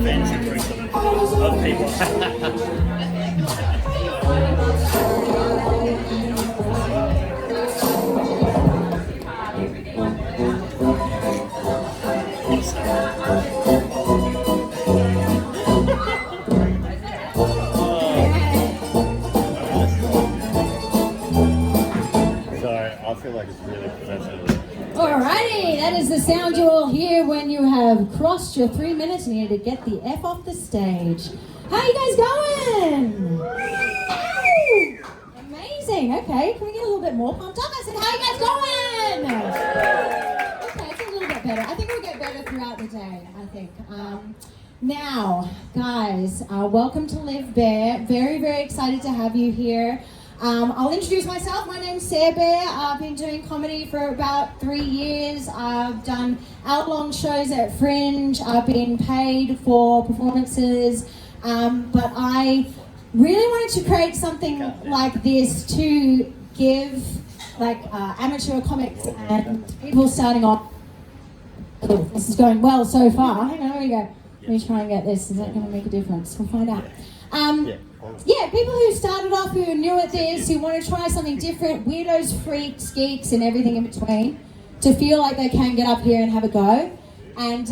fancy threesome of people. I feel like it's really professional. Alrighty, that is the sound you will hear when you have crossed your 3 minutes and you need to get the F off the stage. How you guys going? Woo! Amazing. Okay, can we get a little bit more pumped up? I said, how you guys going? Okay, it's a little bit better. I think we'll get better throughout the day, I think. Now, guys, welcome to Live Bear. Very, very excited to have you here. I'll introduce myself. My name's Sare. I've been doing comedy for about 3 years. I've done hour-long shows at Fringe. I've been paid for performances. But I really wanted to create something like this to give amateur comics and people starting off. This is going well so far. Hang on, here we go. Let me try and get this. Is that going to make a difference? We'll find out. People who started off, who are new at this, who want to try something different, weirdos, freaks, geeks, and everything in between, to feel like they can get up here and have a go. And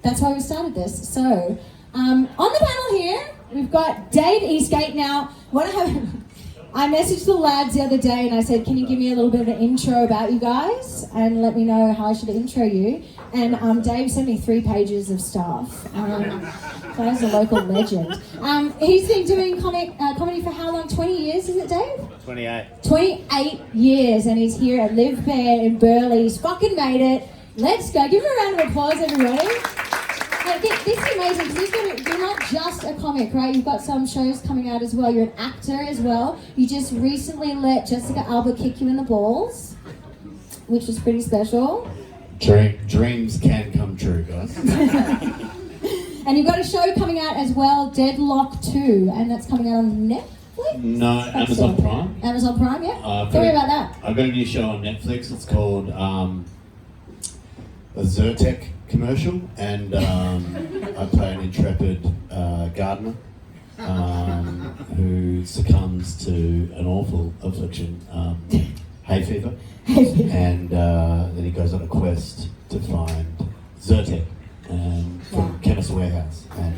that's why we started this. So, on the panel here, we've got Dave Eastgate. Now, I messaged the lads the other day and I said, can you give me a little bit of an intro about you guys and let me know how I should intro you? And Dave sent me 3 pages of stuff. Guy's a local legend. He's been doing comedy for how long? 20 years, is it, Dave? 28. 28 years, and he's here at Live Bear in Burleigh. He's fucking made it. Let's go. Give him a round of applause, everybody. This is amazing, because you're not just a comic, right? You've got some shows coming out as well. You're an actor as well. You just recently let Jessica Alba kick you in the balls, which was pretty special. Dreams can come true, guys. And you've got a show coming out as well, Deadlock 2, and that's coming out on Netflix? No, Amazon Prime. Amazon Prime, yeah. Tell me about that. I've got a new show on Netflix. It's called a Zyrtec commercial, and I play an intrepid gardener who succumbs to an awful affliction, hay fever, and then he goes on a quest to find Zyrtec from Chemist Warehouse, and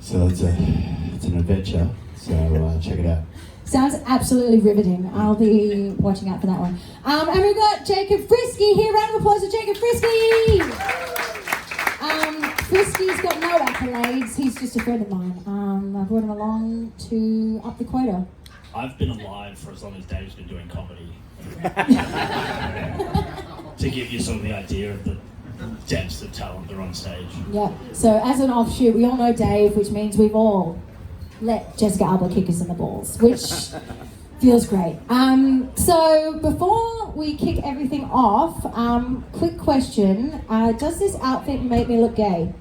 so it's an adventure. So check it out. Sounds absolutely riveting. I'll be watching out for that one. And we've got Jakob Friske here. Round of applause for Jakob Friske. Friske's got no accolades. He's just a friend of mine. I brought him along to up the quota. I've been alive for as long as Dave's been doing comedy. To give you sort of the idea of the depths of talent that are on stage. Yeah. So as an offshoot, we all know Dave, which means we've all let Jessica Alba kick us in the balls, which feels great. So before we kick everything off, quick question. Does this outfit make me look gay?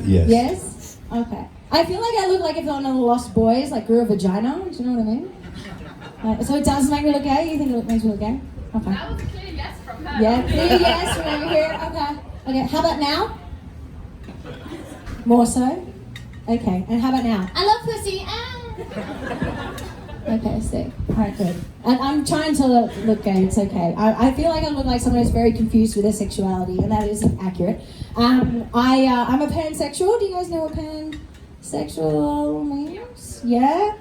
Yes. Yes? Okay. I feel like I look like if one of the Lost Boys like grew a vagina. Do you know what I mean? So it does make me look gay? You think it makes me look gay? Okay. That was a clear yes from her. Yeah, clear yes from over here. Okay. How about now? More so? Okay, and how about now? I love pussy. Okay, sick. Alright, good. And I'm trying to look gay, it's okay. I feel like I look like someone who's very confused with their sexuality, and that isn't accurate. I'm a pansexual. Do you guys know what pansexual means? Yeah?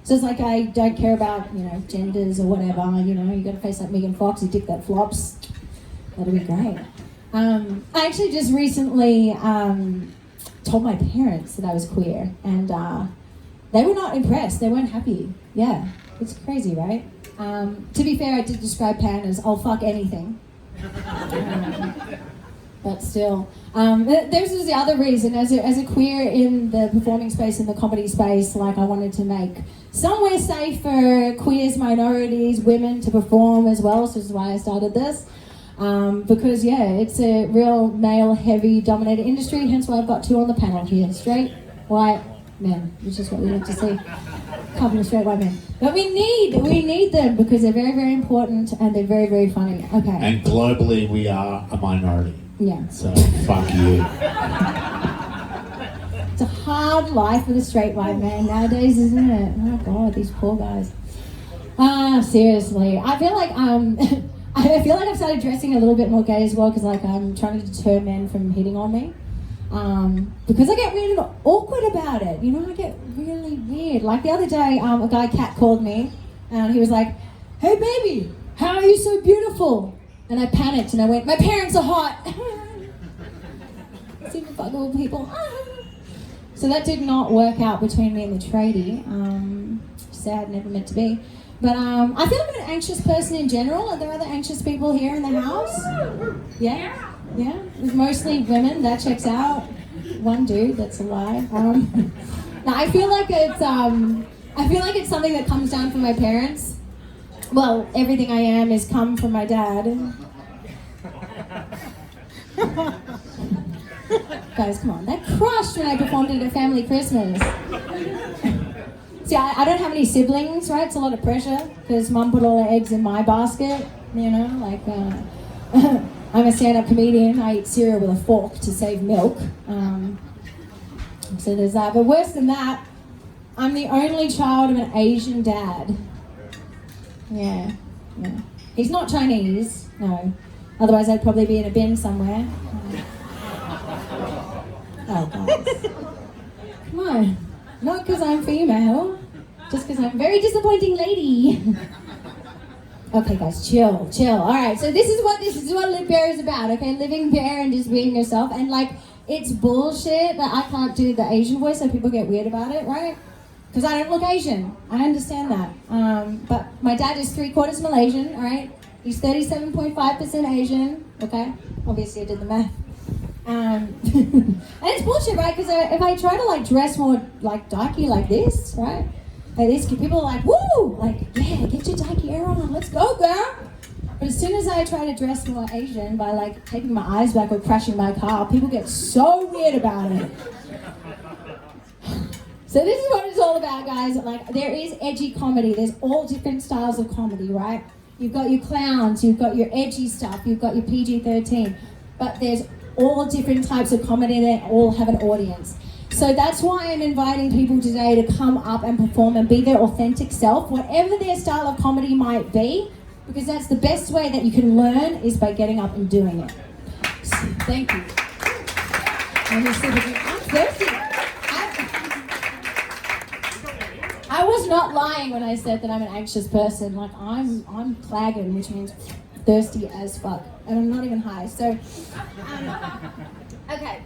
So it's like I don't care about, genders or whatever, you got a face like Megan Fox, a dick that flops. That'll be great. I actually just recently told my parents that I was queer, and they were not impressed. They weren't happy. Yeah, it's crazy, right? To be fair, I did describe Pan as "I'll fuck anything," but still, this is the other reason. As a queer in the performing space, in the comedy space, like I wanted to make somewhere safe for queers, minorities, women to perform as well. So this is why I started this. Because it's a real male-heavy dominated industry, hence why I've got 2 on the panel here. Straight, white men, which is what we like to see. Couple of straight white men. But we need them because they're very, very important and they're very, very funny. Okay. And globally, we are a minority. Yeah. So, fuck you. It's a hard life for the straight white man nowadays, isn't it? Oh God, these poor guys. Seriously. I feel like I've started dressing a little bit more gay as well because like I'm trying to deter men from hitting on me. Because I get really awkward about it. You know, I get really weird. Like the other day, a guy catcalled me and he was like, "Hey baby, how are you so beautiful?" And I panicked and I went, "My parents are hot." Super fuckable people. So that did not work out between me and the tradie. Sad, never meant to be. But I feel like I'm an anxious person in general. Are there other anxious people here in the house? Yeah? Yeah? It's mostly women, that checks out. One dude, that's a lie. Now I feel like it's something that comes down from my parents. Well, everything I am is come from my dad. Guys, come on. That crushed when I performed at a family Christmas. See, I don't have any siblings, right? It's a lot of pressure because mum put all her eggs in my basket, you know? Like, I'm a stand-up comedian. I eat cereal with a fork to save milk. So there's that. But worse than that, I'm the only child of an Asian dad. Yeah. He's not Chinese, no. Otherwise I'd probably be in a bin somewhere. Oh, guys. Come on. Not because I'm female, just because I'm a very disappointing lady. Okay, guys, chill. All right, so this is what Live Bare is about, okay? Living bare and just being yourself. And like, it's bullshit that I can't do the Asian voice, so people get weird about it, right? Because I don't look Asian. I understand that. But my dad is 3/4 Malaysian, all right? He's 37.5% Asian, okay? Obviously, I did the math. And it's bullshit, right? Because if I try to like dress more like dykey like this, right? Like this, people are like, "Woo!" Like, yeah, get your dykey hair on, let's go, girl. But as soon as I try to dress more Asian by like taking my eyes back or crashing my car, people get so weird about it. So this is what it's all about, guys. Like, there is edgy comedy. There's all different styles of comedy, right? You've got your clowns, you've got your edgy stuff, you've got your PG-13, but there's all different types of comedy that all have an audience. So that's why I'm inviting people today to come up and perform and be their authentic self, whatever their style of comedy might be, because that's the best way that you can learn is by getting up and doing it. So, thank you. I'm thirsty. I was not lying when I said that I'm an anxious person. Like, I'm clagging, which means thirsty as fuck, and I'm not even high. So, okay.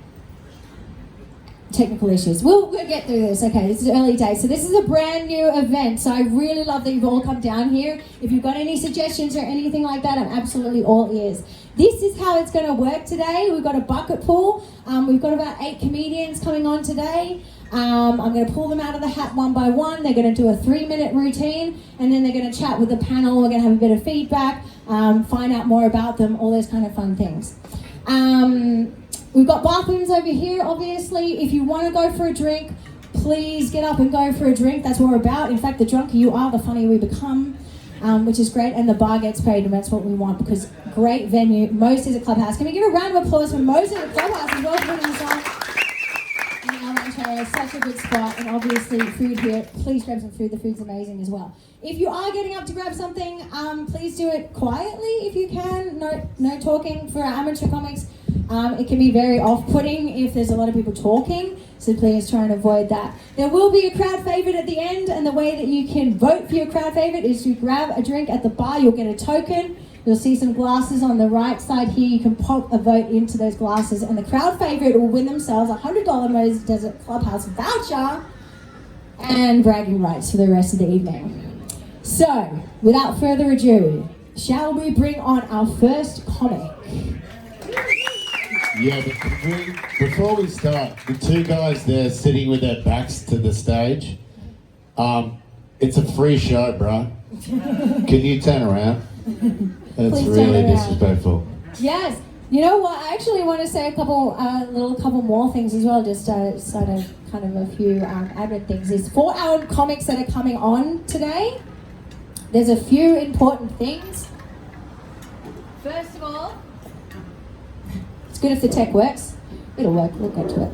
Technical issues. We'll get through this. Okay, this is early days. So this is a brand new event. So I really love that you've all come down here. If you've got any suggestions or anything like that, I'm absolutely all ears. This is how it's going to work today. We've got a bucket pool. We've got about 8 comedians coming on today. I'm going to pull them out of the hat one by one. They're going to do a 3-minute routine, and then they're going to chat with the panel. We're going to have a bit of feedback, find out more about them, all those kind of fun things. We've got bathrooms over here, obviously. If you want to go for a drink, please get up and go for a drink. That's what we're about. In fact, the drunker you are, the funnier we become, which is great. And the bar gets paid, and that's what we want, because great venue. Most is a Clubhouse. Can we give a round of applause for Most at the Clubhouse as well for putting this on? It's such a good spot, and obviously food here. Please grab some food. The food's amazing as well. If you are getting up to grab something, please do it quietly if you can. No talking for our amateur comics. It can be very off-putting if there's a lot of people talking, so please try and avoid that. There will be a crowd favourite at the end, and the way that you can vote for your crowd favourite is to grab a drink at the bar. You'll get a token. You'll see some glasses on the right side here. You can pop a vote into those glasses, and the crowd favourite will win themselves a $100 Moses Desert Clubhouse voucher and bragging rights for the rest of the evening. So, without further ado, shall we bring on our first comic? Yeah, but before we start, the 2 guys there sitting with their backs to the stage, it's a free show, bro. Can you turn around? That's really disrespectful. Yes. You know what? I actually want to say a couple more things as well, just sort of kind of a few admin things. Is for our comics that are coming on today, there's a few important things. First of all, it's It's good if the tech works. It'll work, we'll get to it.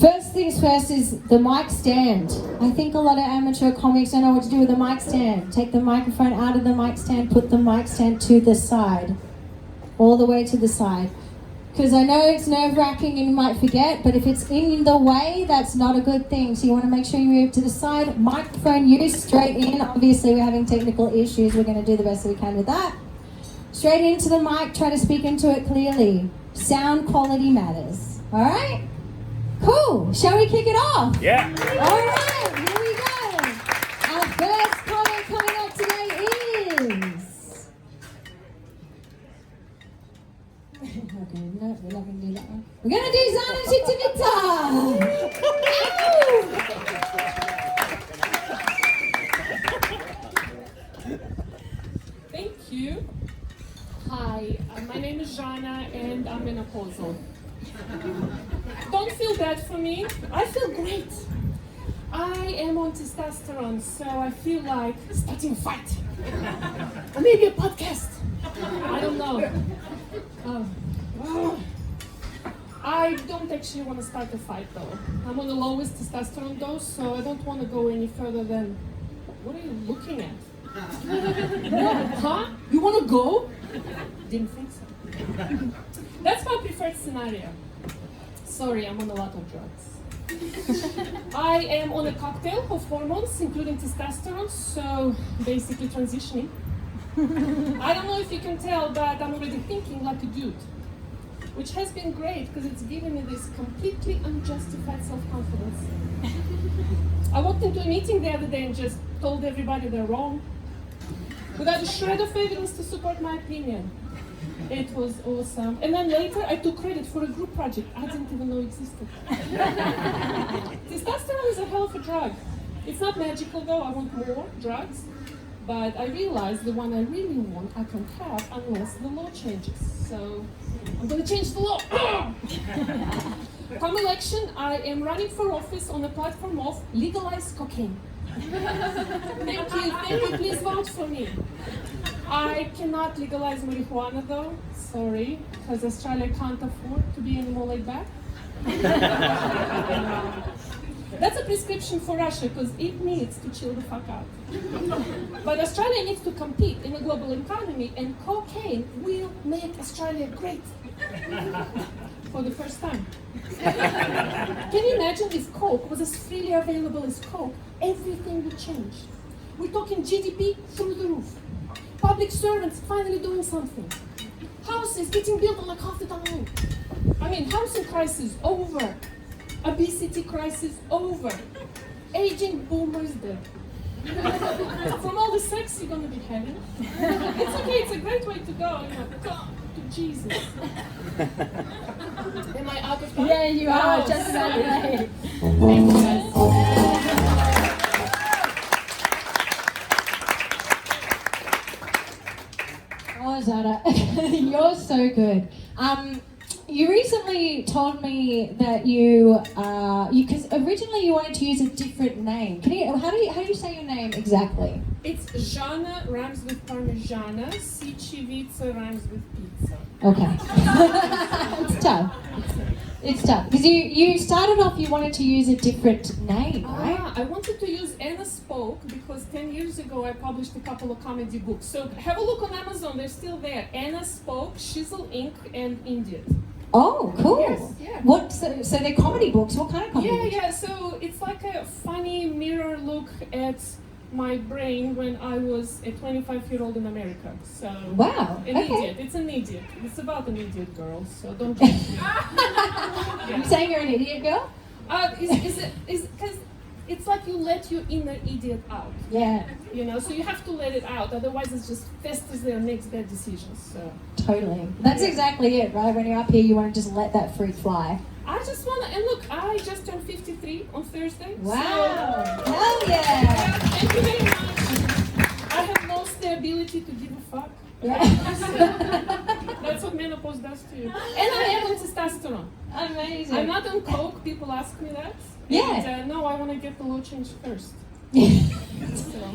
First things first is the mic stand. I think a lot of amateur comics don't know what to do with the mic stand. Take the microphone out of the mic stand, put the mic stand to the side. All the way to the side. Because I know it's nerve-wracking and you might forget, but if it's in the way, that's not a good thing. So you want to make sure you move to the side. Microphone use straight in. Obviously we're having technical issues. We're going to do the best that we can with that. Straight into the mic, try to speak into it clearly. Sound quality matters. All right? Cool. Shall we kick it off? Yeah. All right, here we go. Our first comment coming up today is... Okay, no, we're not going to do that one. We're going to do Zana Chitivita. Thank you. Hi, my name is Jana and I'm menopausal. Don't feel bad for me. I feel great. I am on testosterone, so I feel like starting a fight. Or maybe a podcast. I don't know. I don't actually want to start a fight though. I'm on the lowest testosterone dose, so I don't want to go any further than... What are you looking at? Huh? You want to go? Didn't think so. That's my preferred scenario. Sorry, I'm on a lot of drugs. I am on a cocktail of hormones, including testosterone, so basically transitioning. I don't know if you can tell, but I'm already thinking like a dude, which has been great because it's given me this completely unjustified self-confidence. I walked into a meeting the other day and just told everybody they're wrong, without a shred of evidence to support my opinion. It was awesome. And then later I took credit for a group project I didn't even know existed. Testosterone is a hell of a drug. It's not magical though, I want more drugs. But I realized the one I really want I can't have unless the law changes. So I'm gonna change the law. Come election, I am running for office on the platform of legalize cocaine. Thank you, please vote for me. I cannot legalize marijuana though, sorry, because Australia can't afford to be any more laid back. That's a prescription for Russia because it needs to chill the fuck out. But Australia needs to compete in a global economy and cocaine will make Australia great. For the first time. Can you imagine if Coke was as freely available as Coke? Everything would change. We're talking GDP through the roof. Public servants finally doing something. Houses getting built on like half the time. I mean, housing crisis over. Obesity crisis over. Aging boomers dead. From all the sex you're gonna be having. It's okay, it's a great way to go, you know, come to Jesus. Am I out of time? Yeah, you are, just about right. Thank you guys. Oh, Zara, you're so good. You recently told me that because originally you wanted to use a different name. How do you say your name exactly? It's Jana rhymes with Parmigiana, Cichivizza rhymes with pizza. Okay. It's tough. It's tough. Because you started off, you wanted to use a different name, right? I wanted to use Anna Spoke because 10 years ago I published a couple of comedy books. So have a look on Amazon, they're still there. Anna Spoke, Shizzle Inc. and Indian. Oh, cool. Yes, yeah. What? So they're comedy books. What kind of comedy books? Yeah. So it's like a funny mirror look at my brain when I was a 25-year-old in America. So Wow. An idiot. It's an idiot. It's about an idiot girl. So don't judge me. You saying you're an idiot girl? Is because it's like you let your inner idiot out. Yeah. You know, so you have to let it out. Otherwise, it just festers there and makes bad decisions. So Totally. That's exactly it, right? When you're up here, you want to just let that fruit fly. I just want to, and look, I just turned 53 on Thursday. Wow. So, Hell yeah. thank you very much. I have lost the ability to give a fuck. Yeah. That's what menopause does to you. And I am on testosterone. Amazing. I'm not on coke. People ask me that. Yeah. And, no, I want to get the law changed first.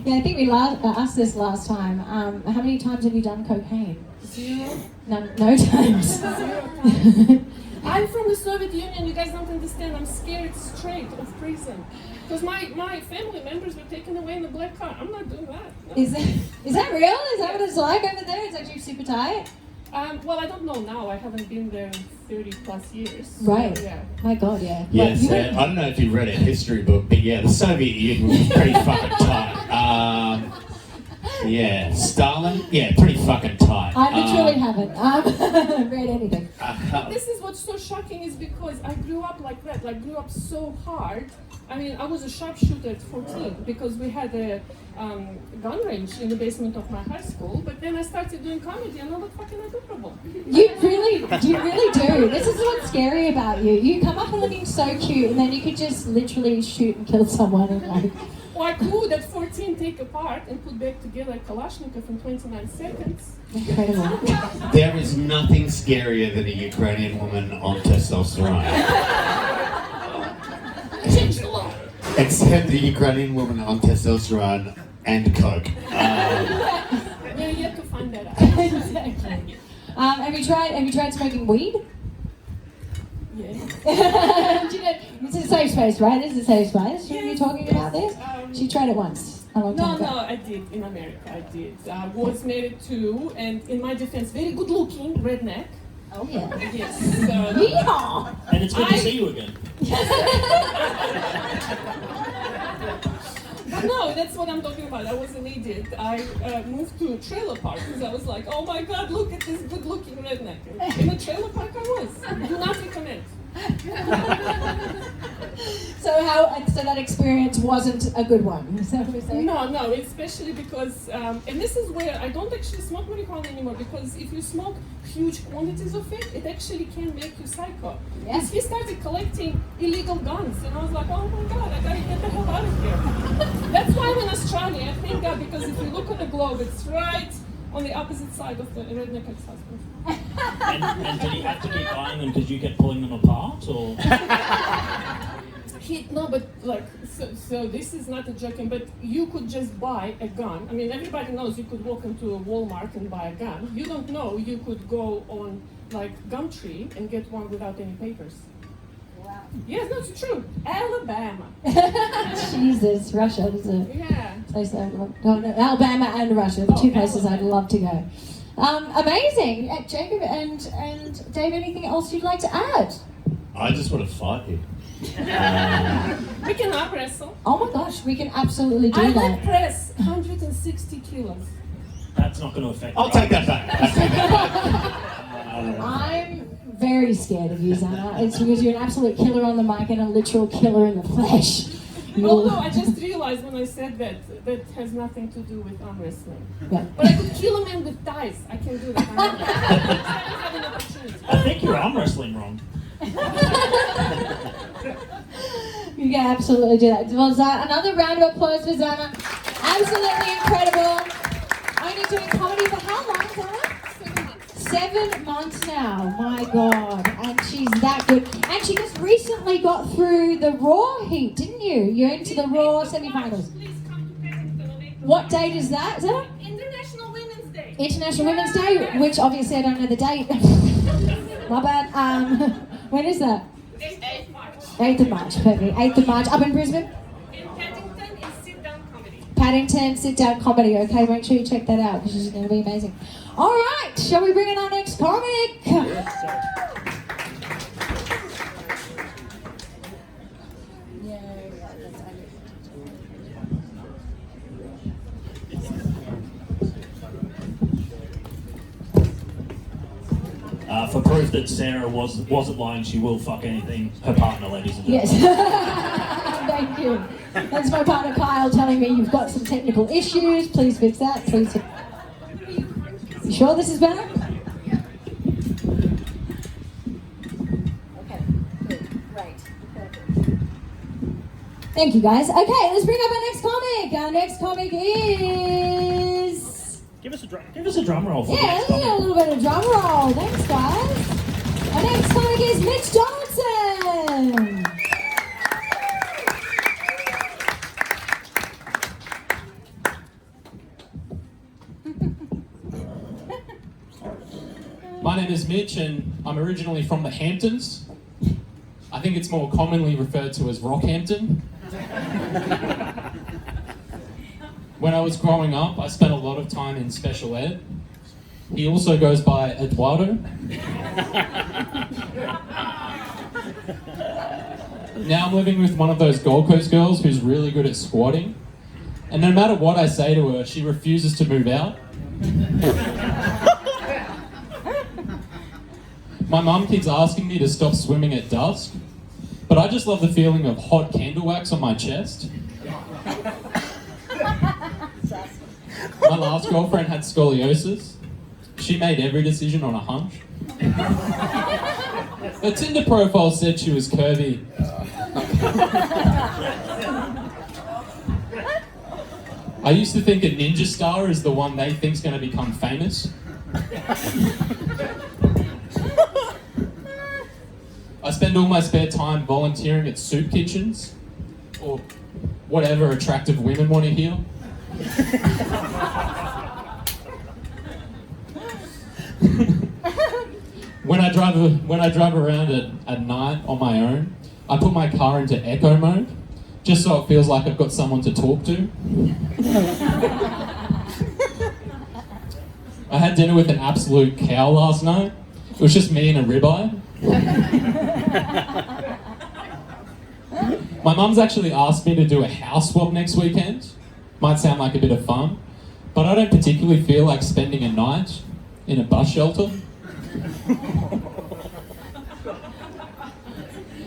Yeah, I think we asked this last time. How many times have you done cocaine? 0. No times. 0 times. I'm from the Soviet Union, you guys don't understand. I'm scared straight of prison. Because my family members were taken away in the black car. I'm not doing that. No. Is that real? Is that what it's like over there? It's actually super tight? Well, I don't know now. I haven't been there in 30 plus years. Right. So, yeah. My God, yeah. Yes, I don't know if you've read a history book, but yeah, the Soviet Union was pretty fucking tight. Yeah, Stalin, yeah, pretty fucking tight. I literally haven't read anything. But this is what's so shocking is because I grew up like that, like grew up so hard. I mean, I was a sharpshooter at 14 because we had a gun range in the basement of my high school. But then I started doing comedy and I look fucking adorable. You really do. This is what's scary about you. You come up looking so cute and then you could just literally shoot and kill someone in like... Or I could at 14 take apart and put back together a Kalashnikov in 29 seconds. Incredible. There is nothing scarier than a Ukrainian woman on testosterone. Change the law. Except the Ukrainian woman on testosterone and coke. We're yet to find that out. Exactly. Have you tried smoking weed? Yeah. Do you know, it's a safe space, right? This is a safe space. Shouldn't be talking about this? She tried it once. A long time ago. No, I did. In America, I did. I was married to, and in my defense, very good looking redneck. Oh, yeah. Yes. Yeehaw! And it's good to see you again. No, that's what I'm talking about. I was an idiot. I moved to a trailer park because I was like, oh my God, look at this good looking redneck. In a trailer park I was. Do not recommend. So that experience wasn't a good one. Is that what you're saying? No, especially because, and this is where I don't actually smoke marijuana anymore because if you smoke huge quantities of it, it actually can make you psycho. Yeah. Because he started collecting illegal guns and I was like, oh my God, I gotta get the hell out of here. That's why I'm in Australia, I thank God, because if you look on the globe, it's right on the opposite side of the redneck ex-husband. And did he have to keep buying them because you kept pulling them apart, or? No, but like, so this is not a joking, but you could just buy a gun. I mean, everybody knows you could walk into a Walmart and buy a gun. You don't know you could go on like Gumtree and get one without any papers. Wow. Yes, that's true. Alabama. Jesus, Russia is a Yeah. place I love. Alabama and Russia, the two places I'd love to go. Amazing. Jacob and Dave, anything else you'd like to add? I just want to fight you. We can arm wrestle. Oh my gosh, we can absolutely do I that. would press 160 kilos. That's not going to affect. I'll take that back. I'm very scared of you, Zana. It's because you're an absolute killer on the mic and a literal killer in the flesh. Although I just realized when I said that has nothing to do with arm wrestling. Yeah. But I could kill a man with thighs. I can do that. I have an opportunity. I think you're arm wrestling wrong. You can absolutely do that. Well, another round of applause for Zana. Absolutely incredible. Only doing comedy for how long, Zana? 7 months now. My God. And she's that good. And she just recently got through the Raw heat, didn't you? You're into the Raw semi-finals. Please come to Paddington on April. What date is that? Is that International Women's Day. International Women's Day? Which obviously I don't know the date. My bad. When is that? 8th March. 8th of March, perfect. 8th of March, up in Brisbane? In Paddington is sit-down comedy. Paddington sit-down comedy, okay? Make sure you check that out because she's going to be amazing. All right, shall we bring in our next comic? For proof that Sare wasn't lying, she will fuck anything. Her partner, ladies and gentlemen. Yes. Thank you. That's my partner Kyle telling me you've got some technical issues. Please fix that. Please. You sure this is better? Okay. Good. Great. Perfect. Thank you, guys. Okay, let's bring up our next comic. Our next comic is. Give us a drum roll for the Yeah, next let's get a comic. little bit of drum roll. Thanks, guys. Our next comic is Mitch Donaldson. Mitch, and I'm originally from the Hamptons. I think it's more commonly referred to as Rockhampton. When I was growing up, I spent a lot of time in special ed. He also goes by Eduardo. Now I'm living with one of those Gold Coast girls who's really good at squatting. And no matter what I say to her, she refuses to move out. My mum keeps asking me to stop swimming at dusk, but I just love the feeling of hot candle wax on my chest. My last girlfriend had scoliosis. She made every decision on a hunch. Her Tinder profile said she was curvy. I used to think a ninja star is the one they think's going to become famous. I spend all my spare time volunteering at soup kitchens, or whatever attractive women want to hear. When I drive around at night on my own, I put my car into echo mode, just so it feels like I've got someone to talk to. I had dinner with an absolute cow last night. It was just me and a ribeye. My mum's actually asked me to do a house swap next weekend. Might sound like a bit of fun, but I don't particularly feel like spending a night in a bus shelter.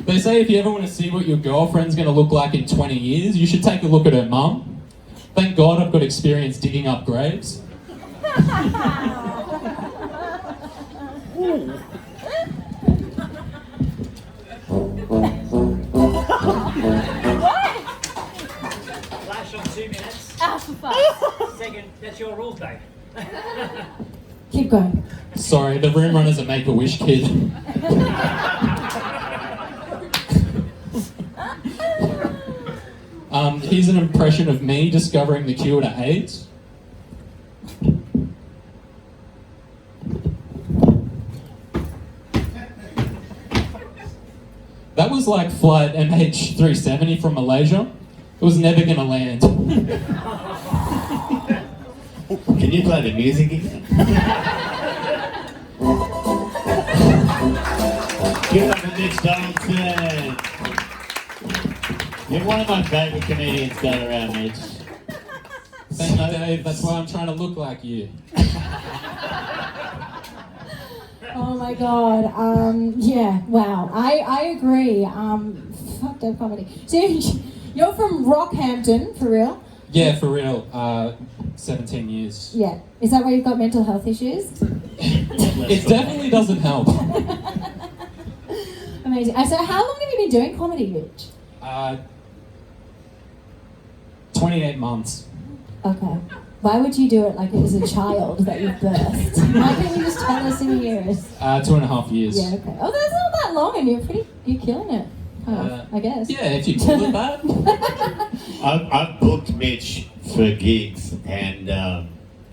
They say if you ever want to see what your girlfriend's going to look like in 20 years, you should take a look at her mum. Thank God I've got experience digging up graves. Flash on 2 minutes. Ah, for fuck. Second, that's your rules, babe. Keep going. Sorry, the room runner's a Make-A-Wish kid. Here's an impression of me discovering the cure to AIDS. That was like flight MH370 from Malaysia. It was never gonna land. Can you play the music again? Give it up for Mitch Donaldson. You're one of my favourite comedians going around, Mitch. Thank you, Dave. That's why I'm trying to look like you. Oh my god. Yeah, wow. I agree. Fucked up comedy. So you're from Rockhampton, for real? Yeah, for real. 17 years. Yeah. Is that where you've got mental health issues? It definitely doesn't help. Amazing. So how long have you been doing comedy, Rich? 28 months. Okay. Why would you do it like it was a child that you birthed? Why can't you just tell us in years? 2.5 years. Yeah, okay. Oh, that's not that long and you're killing it. I guess. Yeah, if you call it that. I've booked Mitch for gigs, and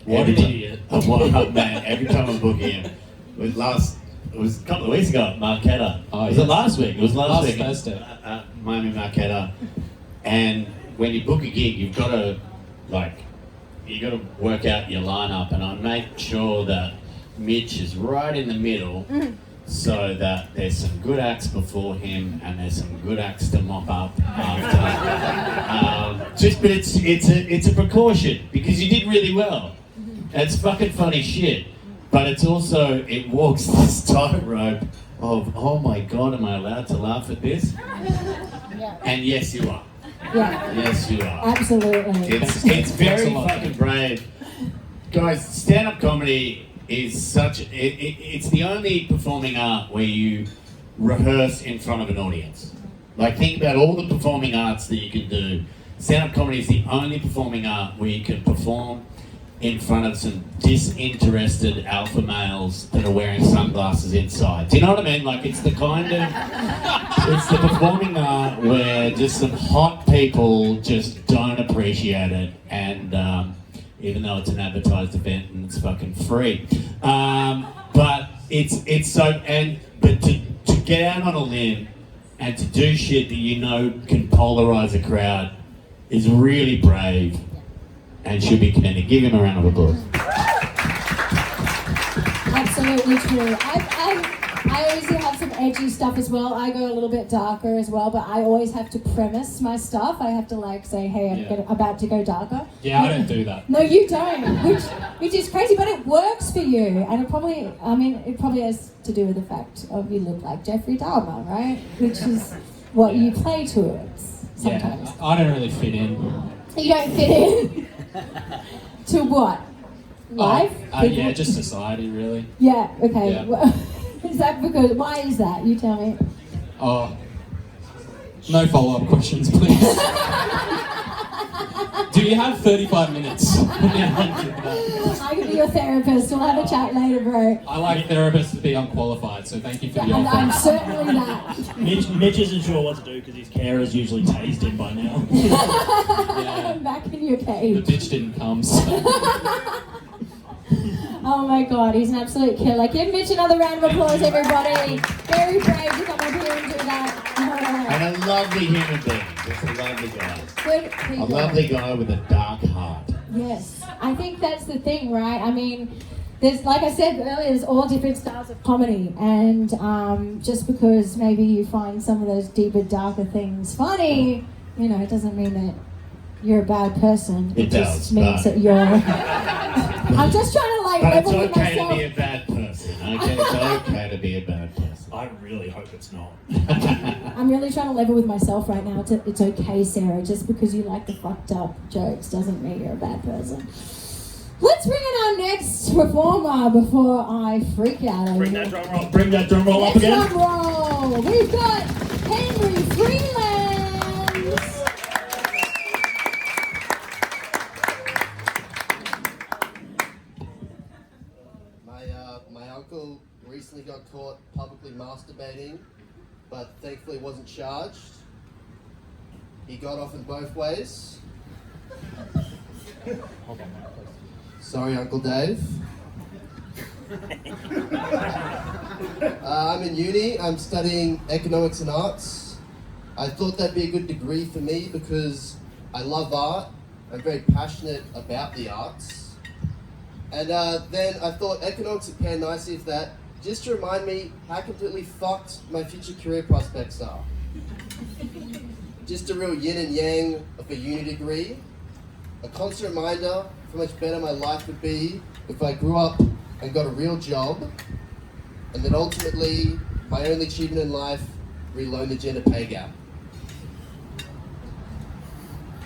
What an idiot. Man, every time I book him, it was a couple of weeks ago at Marquetta. Oh, was yes. it last week? It was last week. Thursday. Miami Marquetta. And when you book a gig, you've got to work out your lineup, and I make sure that Mitch is right in the middle, so that there's some good acts before him and there's some good acts to mop up after. But it's a precaution, because you did really well. It's fucking funny shit, but it walks this tightrope of, oh my god, am I allowed to laugh at this? Yeah. And yes, you are. Yeah. Yes, you are. Absolutely. It's very fucking brave. Guys, stand-up comedy is it's the only performing art where you rehearse in front of an audience. Like, think about all the performing arts that you can do. Stand-up comedy is the only performing art where you can perform in front of some disinterested alpha males that are wearing sunglasses inside. Do you know what I mean? Like, it's the performing art where just some hot people just don't appreciate it, and even though it's an advertised event and it's fucking free. But it's so, but to get out on a limb and to do shit that you know can polarize a crowd is really brave and should be commended. Give him a round of applause. Absolutely true. I always have some edgy stuff as well. I go a little bit darker as well, but I always have to premise my stuff. I have to like say, hey, I'm about to go darker. Yeah, I don't do that. No, you don't, which is crazy, but it works for you. And it probably has to do with the fact of you look like Jeffrey Dahmer, right? Which is what you play towards sometimes. Yeah, I don't really fit in. You don't fit in? To what? Life? Yeah, just society, really. Yeah, okay. Yeah. Well, is that because, why is that? You tell me. Oh, no follow-up questions, please. Do you have 35 minutes? I can be your therapist. We'll have a chat later, bro. I like therapists to be unqualified, so thank you for the And offer. I'm certainly that. Mitch isn't sure what to do because his carer's usually tased him by now. Yeah. Back in your The cage. bitch didn't come, so. Oh my god, he's an absolute killer. Give Mitch another round of applause, everybody. Very brave to come up here and do that. And a lovely human being. Just a lovely guy. Good A people. lovely guy with a dark heart. Yes, I think that's the thing, right? I mean, there's, like I said earlier, there's all different styles of comedy, and just because maybe you find some of those deeper, darker things funny, you know, it doesn't mean that you're a bad person. It just does, means but- that you're... I'm just trying to, like, But it's level with okay myself. to be a bad person. Okay, it's okay to be a bad person. I really hope it's not. I'm really trying to level with myself right now. It's okay, Sarah. Just because you like the fucked up jokes doesn't mean you're a bad person. Let's bring in our next performer before I freak out. over Bring here. that drum roll. Bring that drum roll up Next again. drum roll. We've got Henry Freeland. My uncle recently got caught publicly masturbating, but thankfully wasn't charged. He got off in both ways. Sorry, Uncle Dave. I'm in uni. I'm studying economics and arts. I thought that'd be a good degree for me because I love art. I'm very passionate about the arts. And then I thought economics would pair nicely with that, just to remind me how completely fucked my future career prospects are. Just a real yin and yang of a uni degree. A constant reminder of how much better my life would be if I grew up and got a real job, and that ultimately my only achievement in life reload the gender pay gap.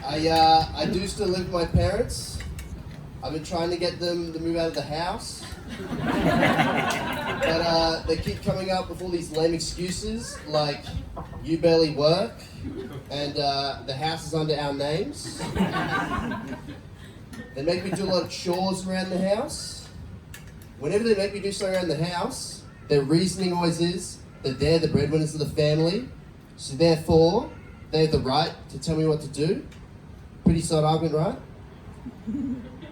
I do still live with my parents. I've been trying to get them to move out of the house, but they keep coming up with all these lame excuses like you barely work and the house is under our names. They make me do a lot of chores around the house. Whenever they make me do something around the house, their reasoning always is that they're the breadwinners of the family, so therefore they have the right to tell me what to do. Pretty solid argument, right?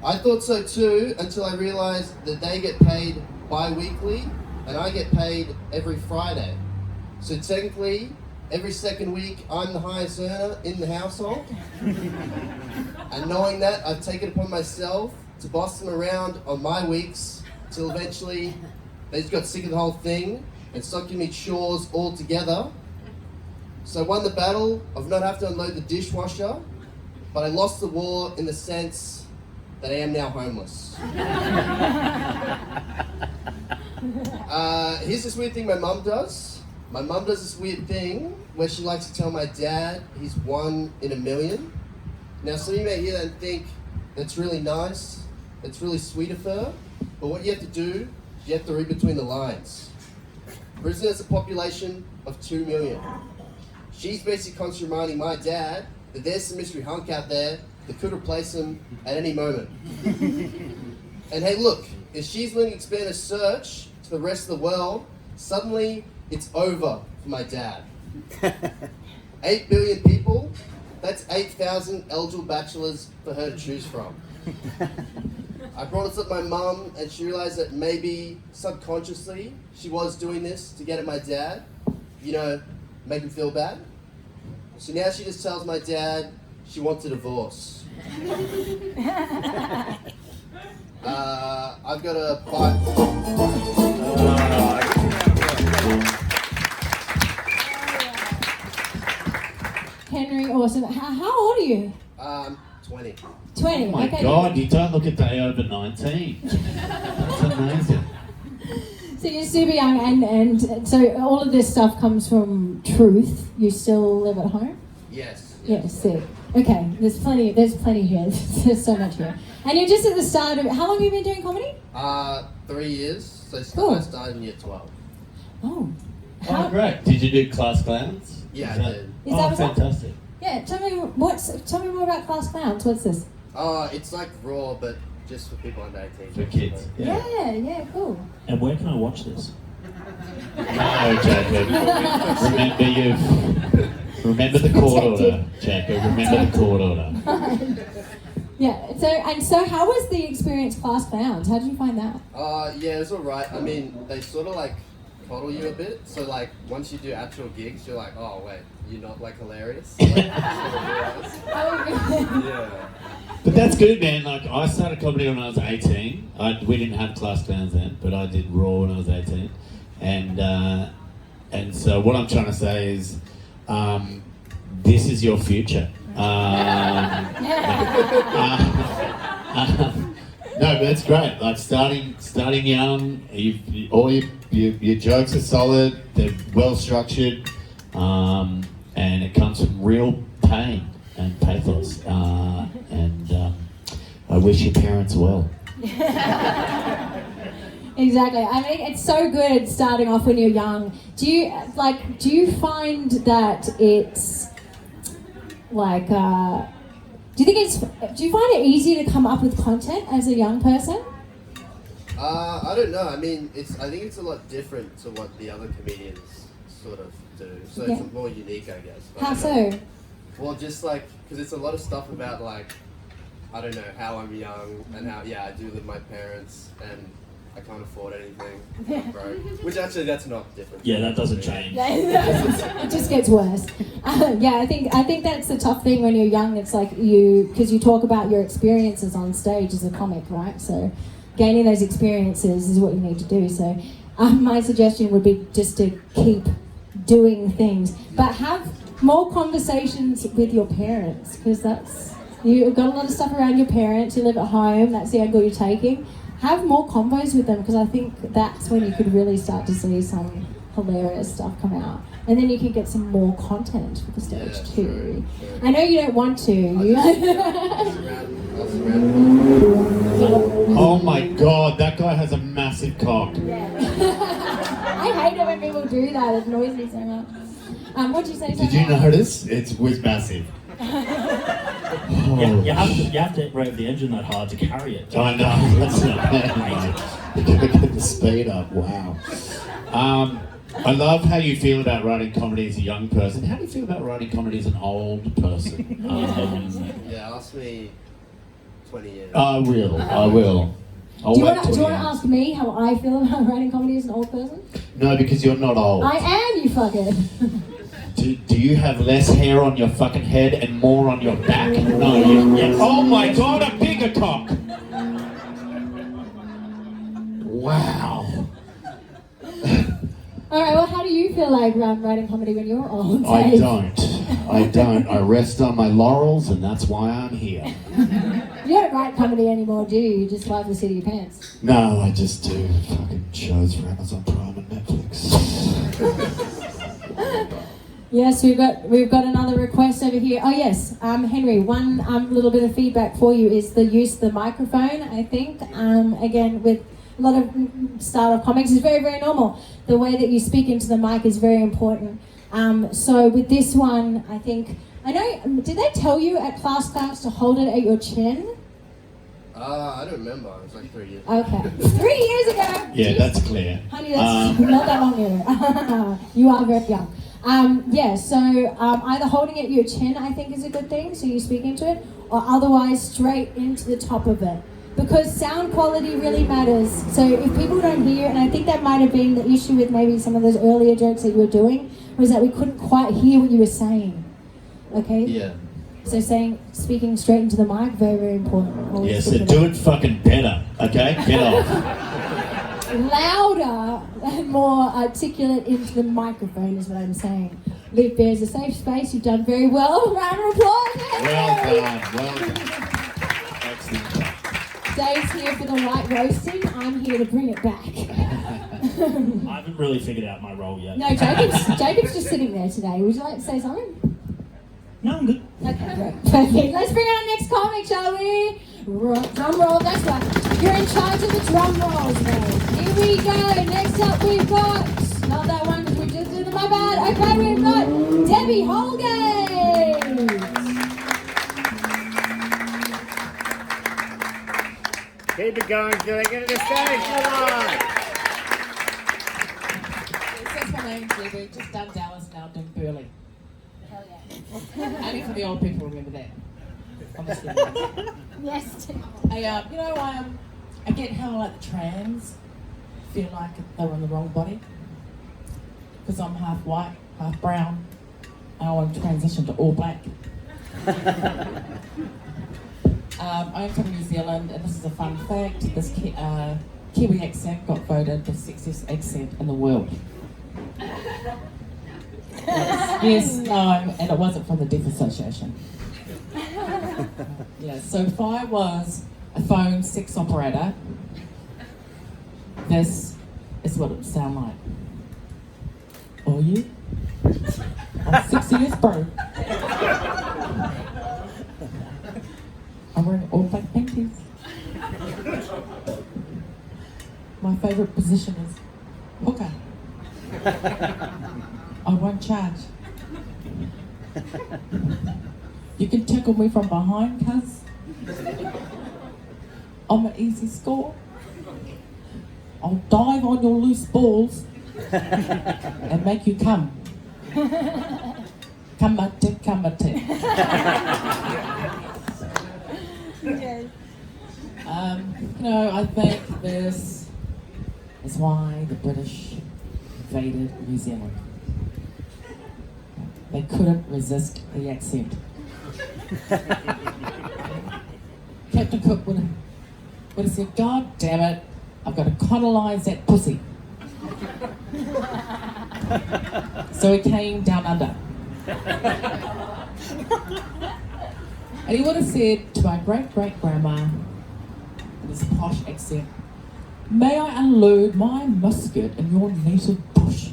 I thought so too, until I realized that they get paid bi-weekly and I get paid every Friday. So technically, every second week, I'm the highest earner in the household. And knowing that, I've taken it upon myself to boss them around on my weeks till eventually they just got sick of the whole thing and stopped giving me chores altogether. So I won the battle of not having to unload the dishwasher, but I lost the war in the sense that I am now homeless. Here's this weird thing my mum does. My mum does this weird thing where she likes to tell my dad he's 1 in a million. Now some of you may hear that and think, that's really nice, that's really sweet of her, but what you have to do, you have to read between the lines. Brisbane has a population of 2 million. She's basically constantly reminding my dad that there's some mystery hunk out there that could replace him at any moment. And hey look, if she's willing to expand a search to the rest of the world, suddenly it's over for my dad. 8 billion people, that's 8,000 eligible bachelors for her to choose from. I brought this up to my mum, and she realized that maybe subconsciously she was doing this to get at my dad, you know, make him feel bad. So now she just tells my dad she wants a divorce. I've got a fight. Henry, awesome. How old are you? 20. 20. Oh my okay. God, you don't look a day over 19. That's amazing. So you're super young, and so all of this stuff comes from truth. You still live at home? Yes. Yes, sick. Okay, there's plenty here. There's so much here. And you're just at the start of, how long have you been doing comedy? 3 years. So Cool. I started in year 12. Oh. Oh, great. Did you do class clowns? Yeah, Is I that- did. Is that what's up? fantastic. Yeah, tell me more about Class Clowns. What's this? It's like Raw, but just for people under 18. For kids. Yeah, cool. And where can I watch this? No, Jacob. Remember the court order, Jacob. Remember the court order. Yeah, so how was the experience Class Clowns? How did you find that? Yeah, it was alright. I mean, they sort of like coddle you a bit. So like, once you do actual gigs, you're like, oh wait, you're not like hilarious. Like, you sort of realize. Yeah. But that's good, man. Like, I started comedy when I was 18. We didn't have class clowns then, but I did Raw when I was 18. And so what I'm trying to say is, this is your future. No, but that's great. Like starting young, all your jokes are solid. They're well structured, and it comes from real pain and pathos. I wish your parents well. Exactly. I mean, it's so good starting off when you're young. Do you find that it's like, do you find it easy to come up with content as a young person? I don't know. I mean, I think it's a lot different to what the other comedians sort of do. So Yeah. it's more unique, I guess. But How so? Well, just like, because it's a lot of stuff about like, I don't know, how I'm young and how, I do live with my parents and I can't afford anything. I'm broke. Which actually, that's not different. Yeah, that doesn't change. It just gets worse. I think that's the tough thing when you're young. It's like because you talk about your experiences on stage as a comic, right? So gaining those experiences is what you need to do. So my suggestion would be just to keep doing things, but have more conversations with your parents, because you've got a lot of stuff around your parents. You live at home. That's the angle you're taking. Have more convos with them, because I think that's when you could really start to see some hilarious stuff come out, and then you can get some more content for the stage too. True. I know you don't want to. I'll surround Oh my God, that guy has a massive cock. I hate it when people do that. It annoys me so much. What'd you say? Did you notice? It was massive. Yeah, you have to rev the engine that hard to carry it. I know, that's not bad. You gotta get the speed up, wow. I love how you feel about writing comedy as a young person. How do you feel about writing comedy as an old person? ask me 20 years. I will. Do you want to ask me how I feel about writing comedy as an old person? No, because you're not old. I am, you fucker. Do you have less hair on your fucking head and more on your back? No, yes. Oh my God, a bigger cock! Wow. Alright, well, how do you feel like writing comedy when you're old? I don't. I rest on my laurels, and that's why I'm here. You don't write comedy anymore, do you? You just wipe the seat of your pants. No, I just do fucking shows for Amazon Prime and Netflix. Yes, we've got another request over here. Oh yes, Henry, one little bit of feedback for you is the use of the microphone, I think. Again, with a lot of startup comics, is very, very normal. The way that you speak into the mic is very important. So with this one, I think, did they tell you at Class Clowns to hold it at your chin? I don't remember. It was like 3 years. Okay. 3 years ago! Yeah, that's clear. Honey, that's not that long ago. You are very young. So either holding it at your chin, I think, is a good thing, so you speak into it, or otherwise straight into the top of it. because sound quality really matters. So if people don't hear, and I think that might have been the issue with maybe some of those earlier jokes that you were doing, was that we couldn't quite hear what you were saying. Okay? Yeah. So speaking straight into the mic, very, very important. Always Yeah, so stick with do that. it fucking better, okay? Get off. Louder and more articulate into the microphone is what I'm saying. Live Bear is a safe space. You've done very well. Round of applause. Well done, well done. Excellent. Dave's here for the light roasting. I'm here to bring it back. I haven't really figured out my role yet. No, Jacob's just sitting there today. Would you like to say something? No, I'm good. Okay, great. Perfect. Let's bring on our next comic, shall we? Drum roll, that's right. You're in charge of the drum rolls, mate. Here we go. Next up, we've got... Not that one, because we just did my bad. Okay, we've got Debbie Holgate. Keep it going till they get to the stage. Come on. It says my name's Debbie, just done Dallas, now done Burley. Hell yeah. Only for the old people remember that. Honestly. Yes. I get how like the trans feel like they were in the wrong body. Because I'm half white, half brown, and I want to transition to all black. I'm from New Zealand, and this is a fun fact. This Kiwi accent got voted the sexiest accent in the world. Yes, no, and it wasn't from the Deaf Association. Yeah, so if I was a phone sex operator, this is what it would sound like. Oh, you? I'm 60 years bro. I'm wearing all black panties. My favourite position is hooker. I won't charge. You can tickle me from behind, cuz. I'm an easy score. I'll dive on your loose balls and make you come. Come a tick, come a tick. Okay. I think this is why the British invaded New Zealand. They couldn't resist the accent. Captain Cook would have said, God damn it, I've got to colonise that pussy. So he came down under. And he would have said to my great-great-grandma, in his posh accent, may I unload my musket in your native bush?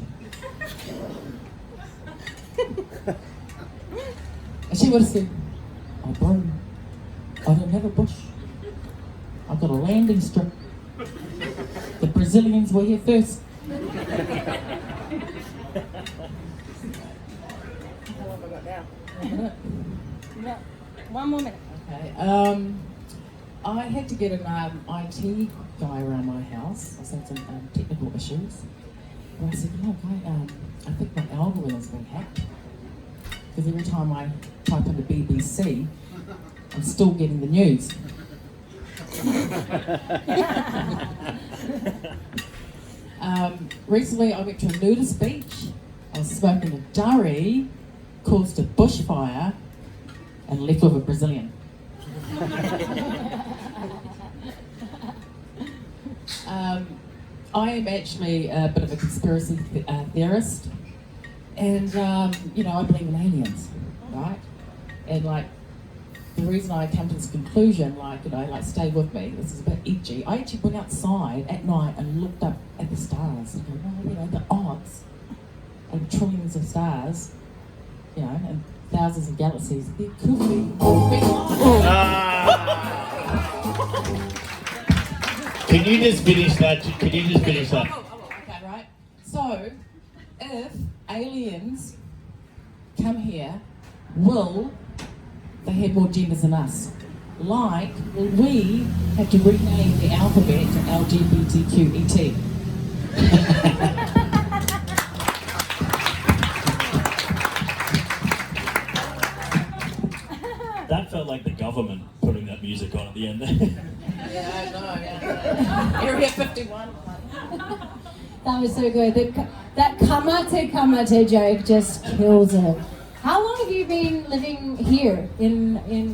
And she would have said, oh bro, I don't have a bush. I've got a landing strip. The Brazilians were here first. How long have I got now? No, 1 more minute. Okay. I had to get an IT guy around my house. I had some technical issues. And I said, guy, I think my algorithm's been hacked. Because every time I type into BBC, I'm still getting the news. Recently, I went to a nudist beach. I was smoking a durry, caused a bushfire, and left with a Brazilian. I am actually a bit of a conspiracy theorist, and I believe in aliens, right? And the reason I come to this conclusion, stay with me, this is a bit edgy. I actually went outside at night and looked up at the stars. And the odds of trillions of stars, and thousands of galaxies, there could be Can you just finish that? Okay, right. So, if aliens come here, will they have more genders than us? Will we have to rename the alphabet to LGBTQET? That felt felt like the government putting that music on at the end there. Yeah, I know. Yeah. Area 51. That was so good. That kamate joke just kills it. How long have you been living here?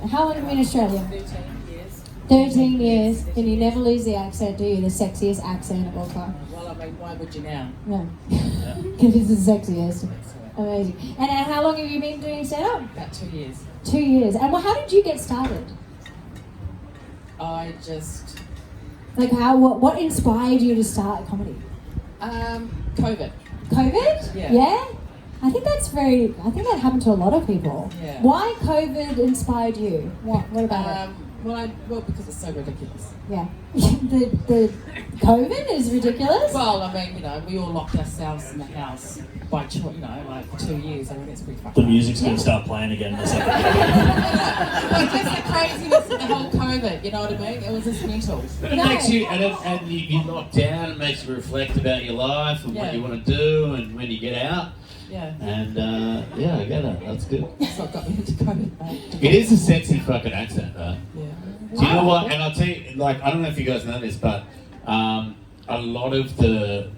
How long have you been in Australia? 13 years. 13 years, and you never lose the accent, do you? The sexiest accent of all time. Well, I mean, why would you now? No. Because it's the sexiest. Amazing. And how long have you been doing stand-up? About 2 years. 2 years. And how did you get started? I just... Like what inspired you to start comedy? COVID. COVID? Yeah. I think that happened to a lot of people. Yeah. Why COVID inspired you? What about it? Well, because it's so ridiculous. Yeah. the COVID is ridiculous? Well, I mean, we all locked ourselves in the house by choice, like for 2 years. I mean, it's pretty The fucking music's going to start playing again in a second. But just the craziness of the whole COVID, you know what I mean? It was just mental. But it makes you, and you lock down, it makes you reflect about your life and what you want to do and when you get out. Yeah. And I get it. That's good. That's what got me into COVID, mate. It is a sexy fucking accent, though. Yeah. Do you know what? And I'll tell you, like, I don't know if you guys know this, but a lot of the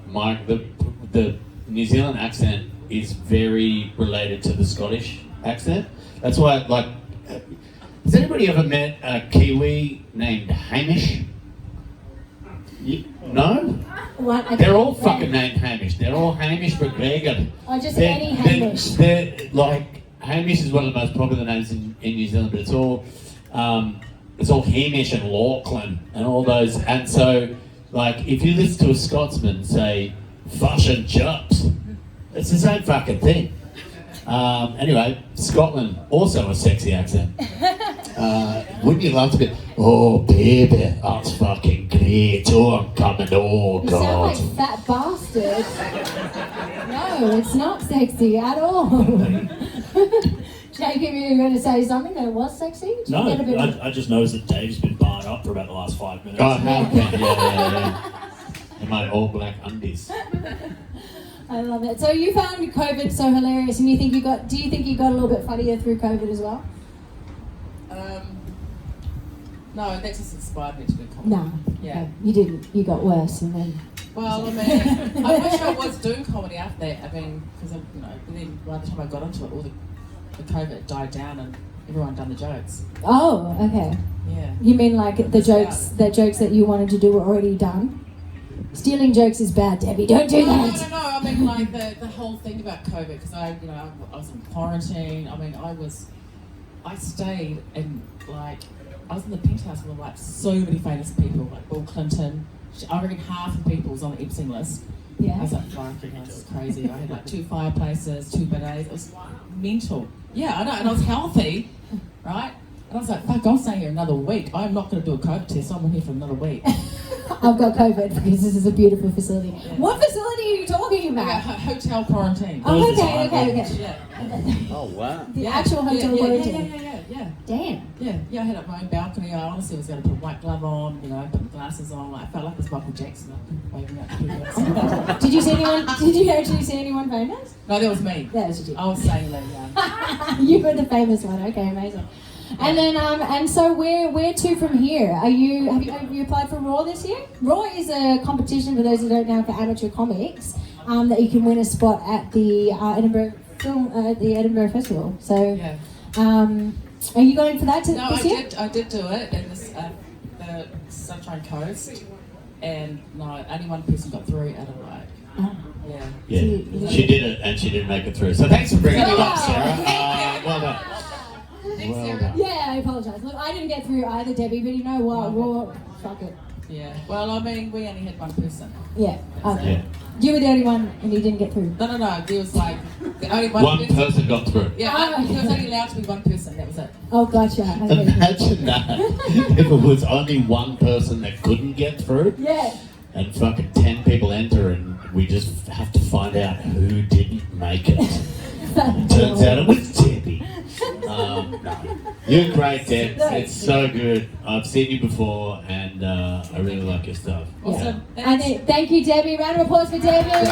New Zealand accent is very related to the Scottish accent. That's why, like, has anybody ever met a Kiwi named Hamish? No? What? They're all fucking named Hamish. They're all Hamish McGregor. Oh, just any Hamish. They're like, Hamish is one of the most popular names in New Zealand, but it's all Hamish and Lachlan and all those. And so, like, if you listen to a Scotsman say, "Fush and chops," it's the same fucking thing. Anyway, Scotland, also a sexy accent. Wouldn't you love to be, "Oh baby, that's fucking great, oh I'm coming, oh You God." sound like fat bastard. No, it's not sexy at all. Jacob, you were going to say something that was sexy? Did No, you get a bit of- I just noticed that Dave's been barred up for about the last 5 minutes. Oh, yeah. In my all black undies. I love it. So you found COVID so hilarious, and do you think you got a little bit funnier through COVID as well? No, that just inspired me to do comedy. No. Yeah. You didn't. You got worse, and then. Well, I mean, I wish I was doing comedy after that. I mean, because but then by the time I got into it, all the COVID died down and everyone done the jokes. Oh, okay. Yeah. You mean like the jokes that you wanted to do were already done? Stealing jokes is bad, Debbie. Don't do that. No. I mean, like the whole thing about COVID, because I was in quarantine. I mean, I stayed and like I was in the penthouse with like so many famous people, like Bill Clinton. I reckon half the people was on the Epstein list. Yeah. I was like, fucking, this is crazy. I had like 2 fireplaces, 2 bidets. It was mental. Yeah, I know, and I was healthy, right? And I was like, fuck, I'm staying here another week. I'm not going to do a COVID test. I'm here for another week. I've got COVID because this is a beautiful facility. Yeah. What facility are you talking about? Yeah, hotel quarantine. Oh, okay. Yeah. Oh, wow. The actual hotel quarantine. Yeah. Damn. Yeah, I had my own balcony. I honestly was going to put a white glove on, put my glasses on. I felt like it was Michael Jackson. Waving out to people. Did you see anyone? Did you actually see anyone famous? No, that was me. That was you. I was saying that, You were the famous one. Okay, amazing. And then, and so where to from here? Have you applied for Raw this year? Raw is a competition, for those who don't know, for amateur comics, that you can win a spot at the Edinburgh Festival. So, yeah. Are you going for that this year? I did do it in this, the Sunshine Coast, and no, only one person got through out of like, Yeah, she did it and she didn't make it through. So thanks for bringing it up, Sarah. Well done. Well done. Yeah, I apologise. Look, I didn't get through either, Debbie, but you know what? Raw, fuck it. Yeah. Well, I mean, we only had one person. Yeah. Okay. Yeah. You were the only one, and you didn't get through. No. There was like the only one. One person got through. Yeah, there was only allowed to be one person. That was it. Oh, gotcha. Okay. Imagine that. If it was only one person that couldn't get through. Yeah. And fucking 10 people enter and we just have to find out who didn't make it. Turns out it was Debbie. No. You're great, Deb. It's so good. I've seen you before and I really like your stuff. Awesome. Yeah. And thank you, Debbie. Round of applause for Debbie. I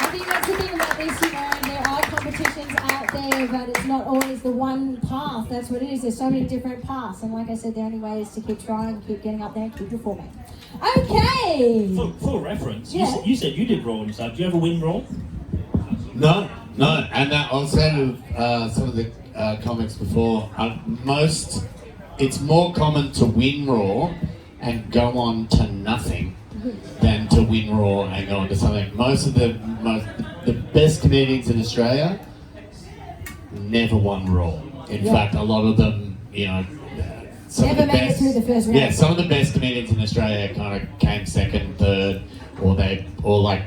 think that's the thing about this, there are competitions out there know that it's not always the one path. That's what it is. There's so many different paths. And like I said, the only way is to keep trying, keep getting up there, keep performing. Okay. For reference, Yeah. you said you did Raw and stuff. Do you ever win Raw? No. And I'll say to some of the comics before, it's more common to win Raw and go on to nothing than to win Raw and go on to something. Most of the best comedians in Australia never won Raw. In fact, a lot of them, Never made it through the first round. Yeah, some of the best comedians in Australia kind of came second, third, or like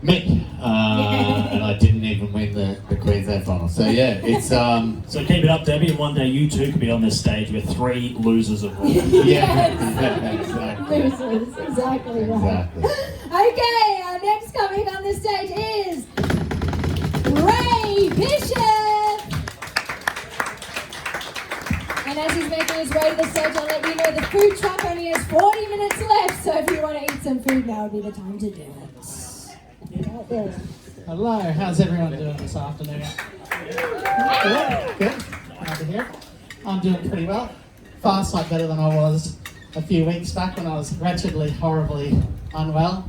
me, and I didn't even win the Queensland final. So yeah, it's So keep it up, Debbie, and one day you too could be on this stage with 3 losers of Raw. yeah, exactly. Losers, exactly right. Exactly. Okay, our next comic on the stage is Ray Bishop. And as he's making his way to the stage, I'll let you know the food truck only has 40 minutes left, so if you want to eat some food, now would be the time to do it. Right there. Hello, how's everyone doing this afternoon? Good. Glad to hear. I'm doing pretty well. Far sight better than I was a few weeks back when I was wretchedly, horribly unwell.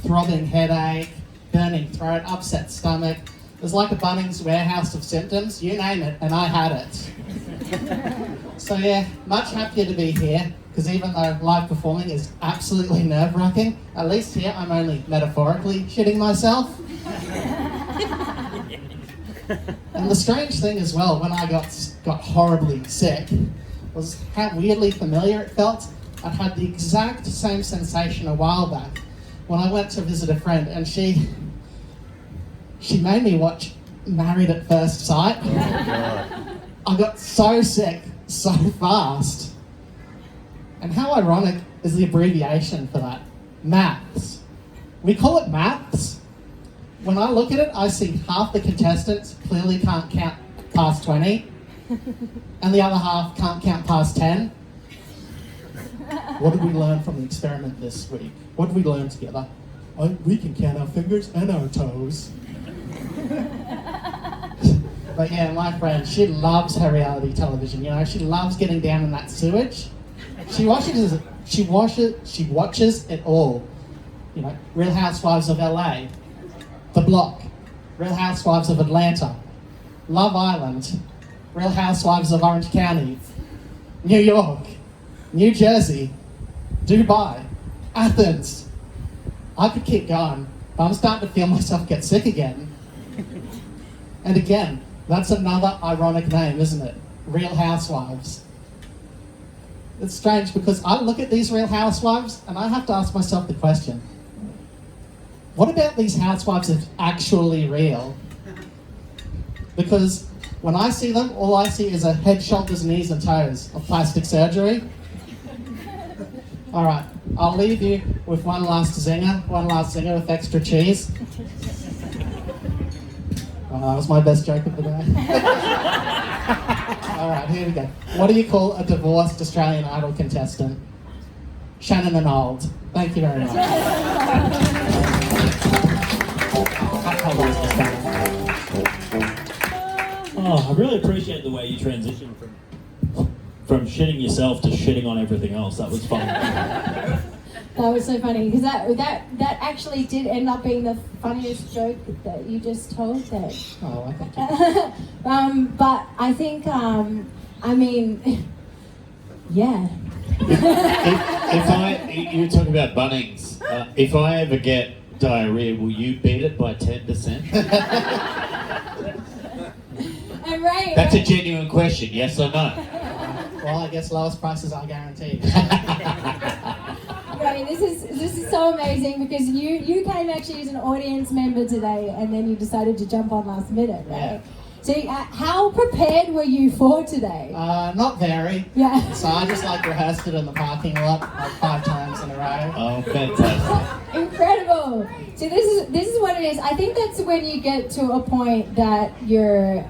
Throbbing headache, burning throat, upset stomach. It was like a Bunnings warehouse of symptoms. You name it, and I had it. So yeah, much happier to be here. Because even though live performing is absolutely nerve-wracking, at least here I'm only metaphorically shitting myself. And the strange thing as well, when I got horribly sick, was how weirdly familiar it felt. I had the exact same sensation a while back when I went to visit a friend, and she made me watch Married at First Sight. I got so sick so fast. And how ironic is the abbreviation for that? MAPS. We call it MAPS. When I look at it, I see half the contestants clearly can't count past 20, and the other half can't count past 10. What did we learn from the experiment this week? What did we learn together? We can count our fingers and our toes. But yeah, my friend, she loves her reality television. She loves getting down in that sewage. She watches it all. Real Housewives of LA, The Block, Real Housewives of Atlanta, Love Island, Real Housewives of Orange County, New York, New Jersey, Dubai, Athens. I could keep going, but I'm starting to feel myself get sick again. And again, that's another ironic name, isn't it? Real Housewives. It's strange because I look at these Real Housewives and I have to ask myself the question, what about these housewives that are actually real? Because when I see them, all I see is a head, shoulders, knees and toes of plastic surgery. Alright, I'll leave you with one last zinger with extra cheese. Oh, that was my best joke of the day. Alright, here we go. What do you call a divorced Australian Idol contestant? Shannon and Old. Thank you very much. Oh, I really appreciate the way you transitioned from shitting yourself to shitting on everything else. That was fun. That was so funny because that actually did end up being the funniest joke that you just told there. Oh, thank you. But I think, yeah. If you were talking about Bunnings, if I ever get diarrhea, will you beat it by 10%? And Ray, That's a genuine question, yes or no? Well, I guess lowest prices are guaranteed. Ray, this is so amazing because you came actually as an audience member today, and then you decided to jump on last minute, right? Yeah. So, how prepared were you for today? Not very. Yeah. So I just rehearsed it in the parking lot 5 times in a row. Oh, fantastic. Incredible. So this is what it is. I think that's when you get to a point that you're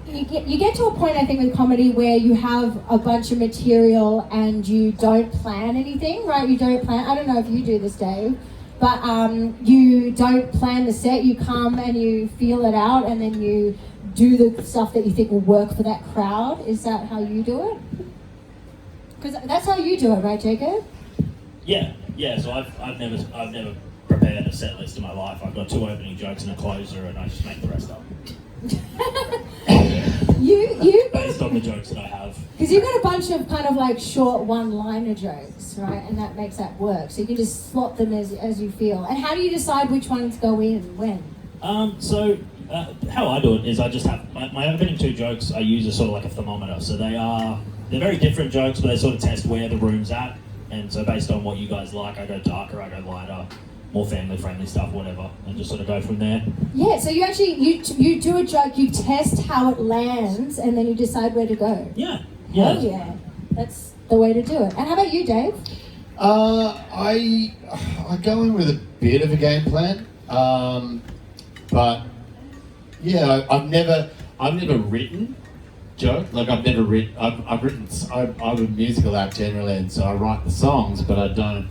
you get to a point, I think, with comedy where you have a bunch of material and you don't plan anything, right? You don't plan. I don't know if you do this, Dave, but you don't plan the set. You come and you feel it out, and then you do the stuff that you think will work for that crowd. Is that how you do it? Because that's how you do it, right, Jacob? Yeah. So I've never prepared a set list in my life. I've got 2 opening jokes and a closer, and I just make the rest up. you Based on the jokes that I have. Because you've got a bunch of kind of like short one-liner jokes, right? And that makes that work. So you can just slot them as you feel. And how do you decide which ones go in when? How I do it is I just have my opening 2 jokes. I use as sort of like a thermometer. So they're very different jokes, but they sort of test where the room's at. And so based on what you guys like, I go darker, I go lighter, more family-friendly stuff, whatever, and just sort of go from there. Yeah, so you actually, you do a joke, you test how it lands, and then you decide where to go. Yeah. Oh yeah, that's the way to do it. And how about you, Dave? I go in with a bit of a game plan, but yeah, I've never written joke. Like I'm a musical act generally, and so I write the songs, but I don't.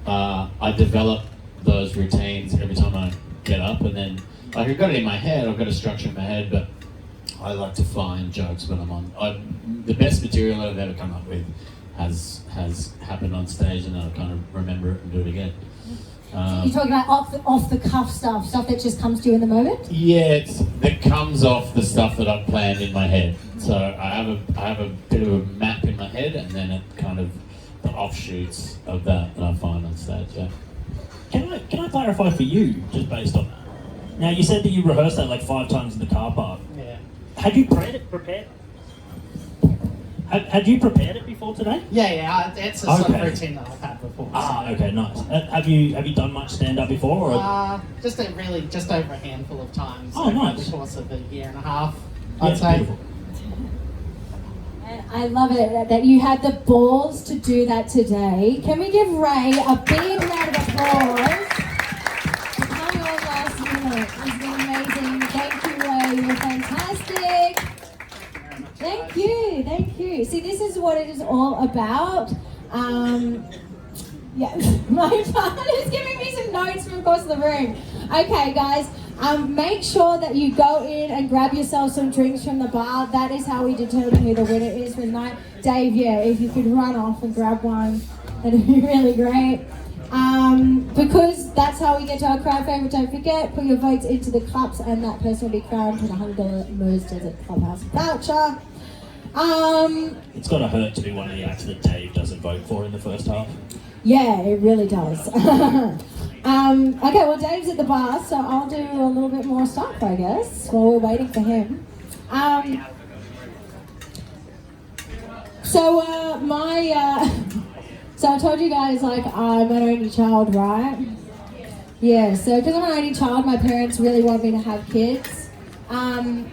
I develop those routines every time I get up, and then like I've got it in my head. I've got a structure in my head, but I like to find jokes when I'm on. The best material I've ever come up with has happened on stage, and I'll kind of remember it and do it again. You're talking about off the cuff stuff that just comes to you in the moment? Yeah, it comes off the stuff that I've planned in my head. So I have a bit of a map in my head, and then it kind of the offshoots of that I find on stage. Yeah. Can I clarify for you, just based on that? Now you said that you rehearsed that like 5 times in the car park. Yeah. Had you prepared? Had you prepared it before today? Yeah, it's a sort of routine that I've had before. Okay, nice. Have you done much stand-up before? Or? Just over a handful of times. Oh, nice. Over the course of a year and a half, Yeah, I'd say. beautiful. And I love it that you had the balls to do that today. Can we give Ray a big round of applause for coming on last minute? It's been amazing. Thank you, Ray. You're fantastic. Thank you. See, this is what it is all about. Yeah, my partner is giving me some notes from across the room. Okay, guys, make sure that you go in and grab yourself some drinks from the bar. That is how we determine who the winner is for the night. Dave, yeah, if you could run off and grab one, that'd be really great. Because that's how we get to our crowd favourite. Don't forget, put your votes into the cups, and that person will be crowned with a $100 Mo's Desert Clubhouse voucher. It's got to hurt to be one of the acts that Dave doesn't vote for in the first half. Yeah, it really does. Okay, well, Dave's at the bar, so I'll do a little bit more stuff, I guess, while we're waiting for him. So I told you guys, like, I'm an only child, right? Yeah, so because I'm an only child, my parents really want me to have kids. And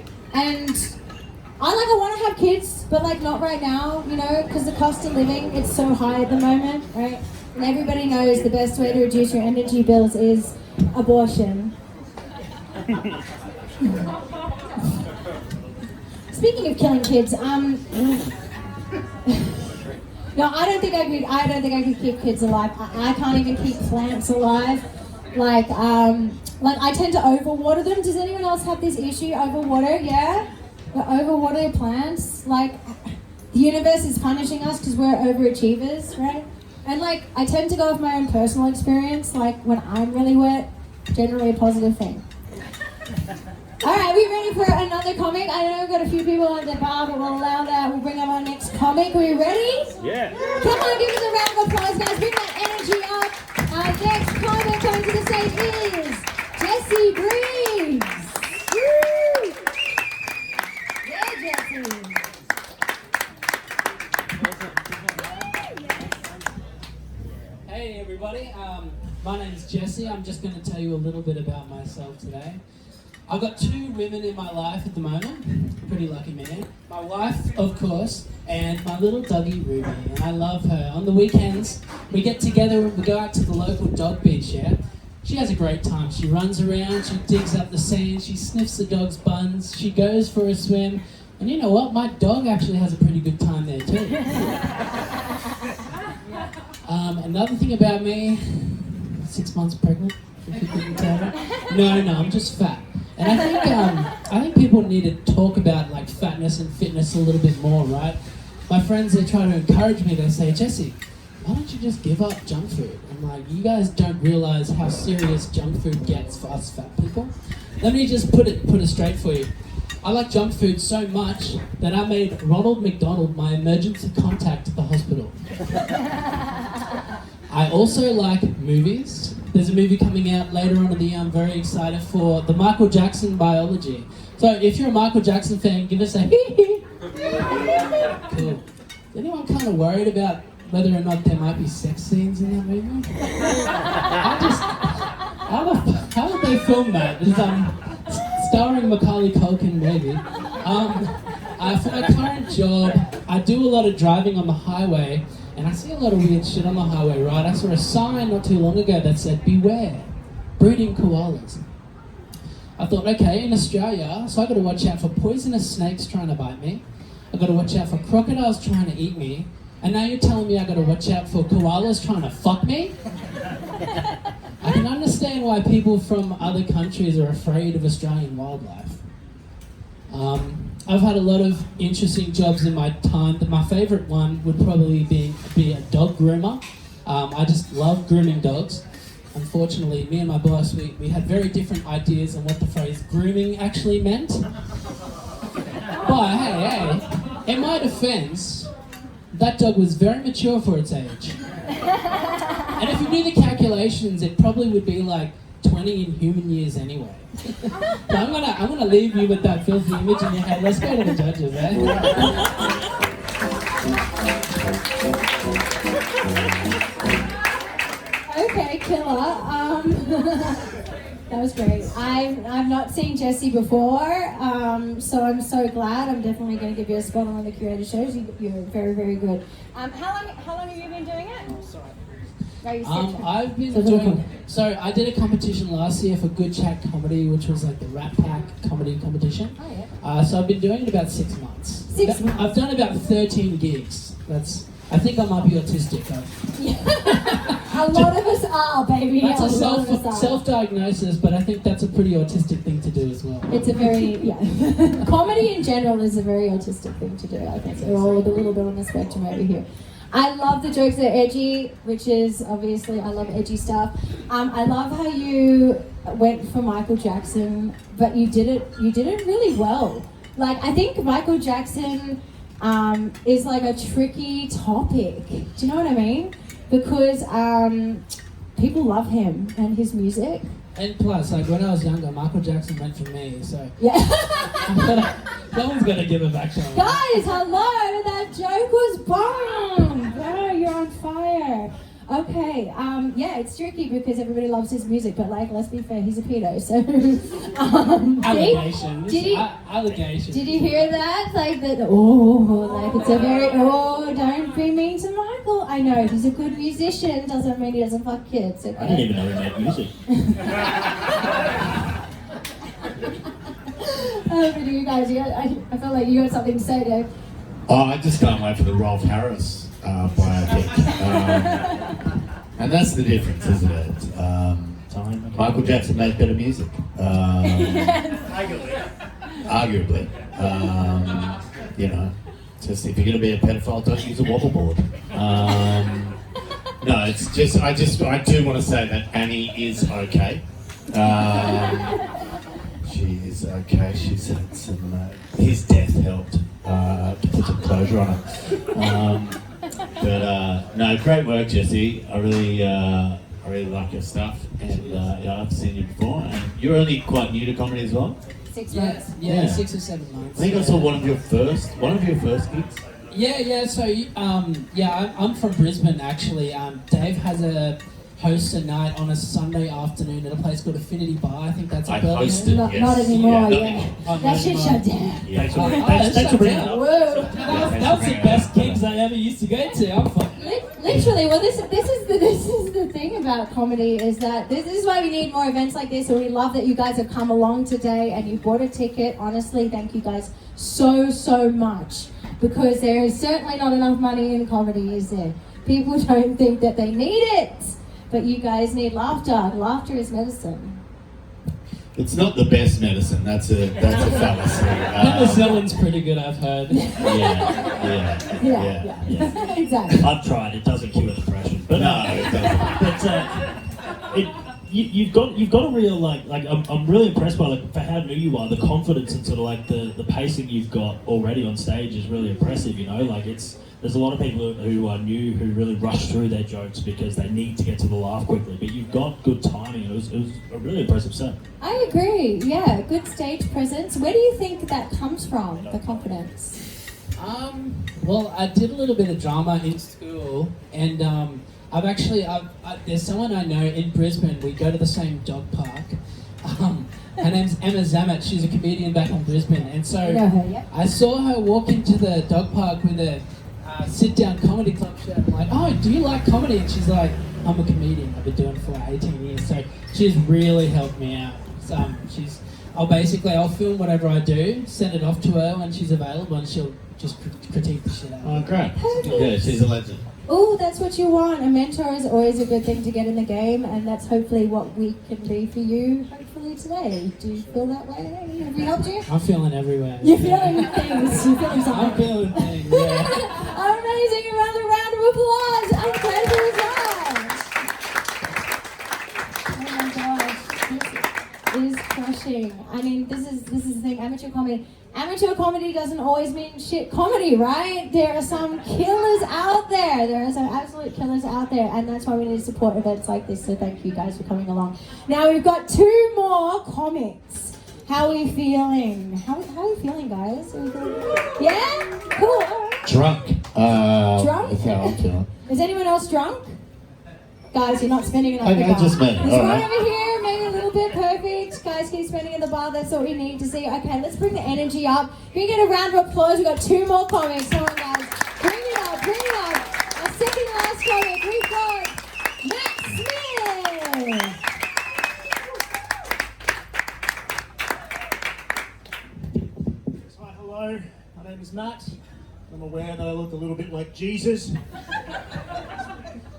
I want to have kids, but like not right now, you know, because the cost of living, it's so high at the moment, right? And everybody knows the best way to reduce your energy bills is abortion. Speaking of killing kids, no, I don't think I could keep kids alive. I can't even keep plants alive. Like I tend to overwater them. Does anyone else have this issue? Overwater, yeah? Overwater your plants. Like, the universe is punishing us because we're overachievers, right? And like, I tend to go with my own personal experience. Like, when I'm really wet, generally a positive thing. All right, we ready for another comic? I know we've got a few people at the bar, but we'll allow that. We'll bring up our next comic. Are we ready? Yeah. Come on, give us a round of applause, guys. Bring that energy up. Our next comic coming to the stage is Jesse Breeze. Woo! Yeah, Jesse. Hey everybody, my name is Jesse. I'm just going to tell you a little bit about myself today. I've got 2 women in my life at the moment. Pretty lucky man. My wife, of course, and my little doggy Ruby, and I love her. On the weekends, we get together and we go out to the local dog beach, yeah? She has a great time. She runs around, she digs up the sand, she sniffs the dog's buns, she goes for a swim, and you know what? My dog actually has a pretty good time there too. Another thing about me, 6 months pregnant, if you couldn't tell me. No, I'm just fat. And I think people need to talk about like fatness and fitness a little bit more, right? My friends, they try to encourage me. They say, Jesse, why don't you just give up junk food? I'm like, you guys don't realize how serious junk food gets for us fat people. Let me just put it straight for you. I like junk food so much that I made Ronald McDonald my emergency contact at the hospital. I also like movies. There's a movie coming out later on in the year I'm very excited for, the Michael Jackson biology. So if you're a Michael Jackson fan, give us a hee. Cool. Is anyone kind of worried about whether or not there might be sex scenes in that movie? How would they film that? It's starring Macaulay Culkin, maybe. For my current job, I do a lot of driving on the highway, and I see a lot of weird shit on the highway, right? I saw a sign not too long ago that said, beware, breeding koalas. I thought, okay, in Australia, so I got to watch out for poisonous snakes trying to bite me. I got to watch out for crocodiles trying to eat me. And now you're telling me I got to watch out for koalas trying to fuck me? I can understand why people from other countries are afraid of Australian wildlife. I've had a lot of interesting jobs in my time, but my favourite one would probably be a dog groomer. I just love grooming dogs. Unfortunately, me and my boss, we had very different ideas on what the phrase grooming actually meant. But hey, in my defence, that dog was very mature for its age. And if you knew the calculations, it probably would be like 20 in human years anyway. So I'm gonna leave you with that filthy image in your head. Let's go to the judges, Okay, killer. That was great. I've not seen Jesse before, so I'm so glad. I'm definitely going to give you a spot on one of the curator shows. You're very, very good. How long have you been doing it? I've been doing. So I did a competition last year for Good Chat Comedy, which was like the Rat Pack comedy competition. Oh yeah. So I've been doing it about 6 months. 6 months. I've done about 13 gigs. I think I might be autistic. A lot of us are, baby. That's a self-diagnosis, but I think that's a pretty autistic thing to do as well. It's a very, comedy in general is a very autistic thing to do. I think we're all a little bit on the spectrum over here. I love the jokes that are edgy, which is obviously, I love edgy stuff. I love how you went for Michael Jackson, but you did it really well. Like, I think Michael Jackson is like a tricky topic. Do you know what I mean? Because people love him and his music. And plus, like when I was younger, Michael Jackson went for me, so yeah. Someone's got to give it back to him. Guys, hello! That joke was bomb! Wow, you're on fire. Okay, it's tricky because everybody loves his music, but like, let's be fair, he's a pedo, so... Allegations. Allegations. Did you hear that? Like that, it's a very, don't be mean to Michael. I know, he's a good musician, doesn't mean he doesn't fuck kids, okay? I didn't even know he made music. But you guys, I feel like you got something to say, Dave. Oh, I just can't wait for the Rolf Harris biopic. And that's the difference, isn't it? Michael Jackson made better music. Arguably. Just if you're going to be a pedophile, don't use a wobble board. No, it's just, I do want to say that Annie is okay. She is okay. She's had some, his death helped to put some closure on it. No, great work, Jesse. I really like your stuff, and I've seen you before. And you're only quite new to comedy as well. 6 months. Yeah, 6 or 7 months. I think I saw one of your first gigs. Yeah. So I'm from Brisbane actually. Dave hosts a night on a Sunday afternoon at a place called Affinity Bar. I think that's a building. Hosted, Not anymore. Yeah, That shit shut down. Thanks for bringing it up. Whoa. That was the best gigs I ever used to go to. I'm fucking. Literally, well, this is the thing about comedy is that this is why we need more events like this, and we love that you guys have come along today and you bought a ticket. Honestly, thank you guys so much, because there is certainly not enough money in comedy, is there? People don't think that they need it. but you guys need laughter. Laughter is medicine. It's not the best medicine. That's a fallacy. Penicillin's pretty good, I've heard. Yeah. Exactly. I've tried. It doesn't cure depression, but No, it doesn't. you've got a real like I'm really impressed by for how new you are. The confidence and sort of like the pacing you've got already on stage is really impressive. There's a lot of people who are new who really rush through their jokes because they need to get to the laugh quickly. But you've got good timing. It was a really impressive set. I agree. Yeah, good stage presence. Where do you think that comes from? The confidence. Well, I did a little bit of drama in school, and there's someone I know in Brisbane. We go to the same dog park. Her name's Emma Zamet. She's a comedian back in Brisbane, and so I know her, yeah. I saw her walk into the dog park with a sit-down comedy club shirt. I'm like, oh, do you like comedy? And she's like, I'm a comedian. I've been doing it for like 18 years. So she's really helped me out. I'll film whatever I do, send it off to her when she's available, and she'll just critique the shit out of it. Oh, great. Perfect. Yeah, she's a legend. Oh, that's what you want. A mentor is always a good thing to get in the game, and that's hopefully what we can be for you, hopefully today. Do you feel that way? Have we helped you? I'm feeling everywhere. You're feeling things. You're feeling something. I'm feeling things, yeah. Amazing. Another round of applause. Incredible results. Oh my gosh. This is crushing. I mean, this is the thing. Amateur comedy doesn't always mean shit comedy, right? There are some killers out there. There are some absolute killers out there, and that's why we need to support events like this. So thank you guys for coming along. Now we've got 2 more comics. How are we feeling? How are we feeling, guys? Are we feeling yeah? Cool. All right. Drunk. Drunk? That's how I'm feeling. Is anyone else drunk? Guys, you're not spending enough Okay, at the bar. just me. There's All one right. over here, maybe a little bit perfect. Guys, keep spending at the bar. That's all we need to see. Okay, let's bring the energy up. Can we get a round of applause? We've got 2 more comics. Come on, guys. Bring it up, bring it up. Our second last comic, we've got Matt Smith. Hi, hello. My name is Matt. I'm aware that I look a little bit like Jesus.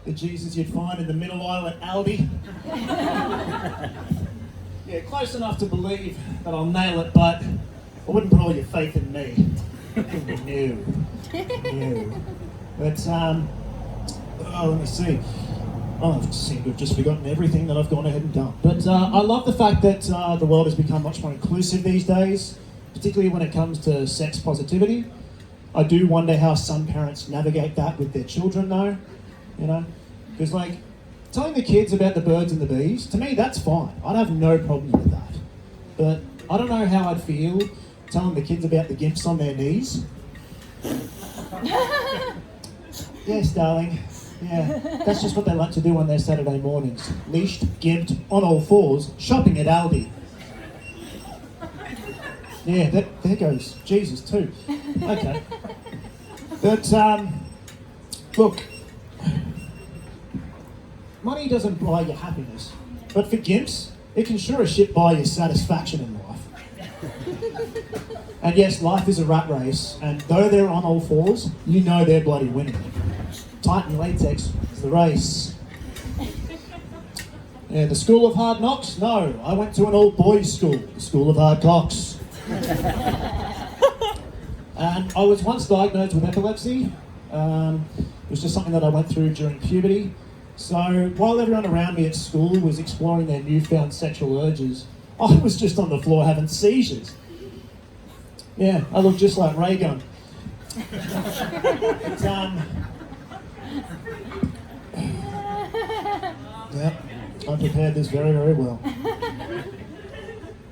The Jesus you'd find in the middle aisle at Aldi. Yeah, close enough to believe that I'll nail it, but I wouldn't put all your faith in me. No. But, let me see. Oh, I seem to have just forgotten everything that I've gone ahead and done. But I love the fact that the world has become much more inclusive these days, particularly when it comes to sex positivity. I do wonder how some parents navigate that with their children, though. Because, telling the kids about the birds and the bees, to me, that's fine. I'd have no problem with that. But I don't know how I'd feel telling the kids about the gimps on their knees. Yes, darling. Yeah, that's just what they like to do on their Saturday mornings. Leashed, gimped, on all fours, shopping at Aldi. Yeah, there goes Jesus too. Okay. But, look, money doesn't buy you happiness, but for gimps, it can sure as shit buy you satisfaction in life. And yes, life is a rat race, and though they're on all fours, you know they're bloody winning. Titan latex is the race. Yeah, the school of hard knocks? No, I went to an all-boys school, the school of hard cocks. And I was once diagnosed with epilepsy. It was just something that I went through during puberty. So while everyone around me at school was exploring their newfound sexual urges, I was just on the floor having seizures. Yeah, I look just like Ray Gun. But, yeah, I prepared this very, very well.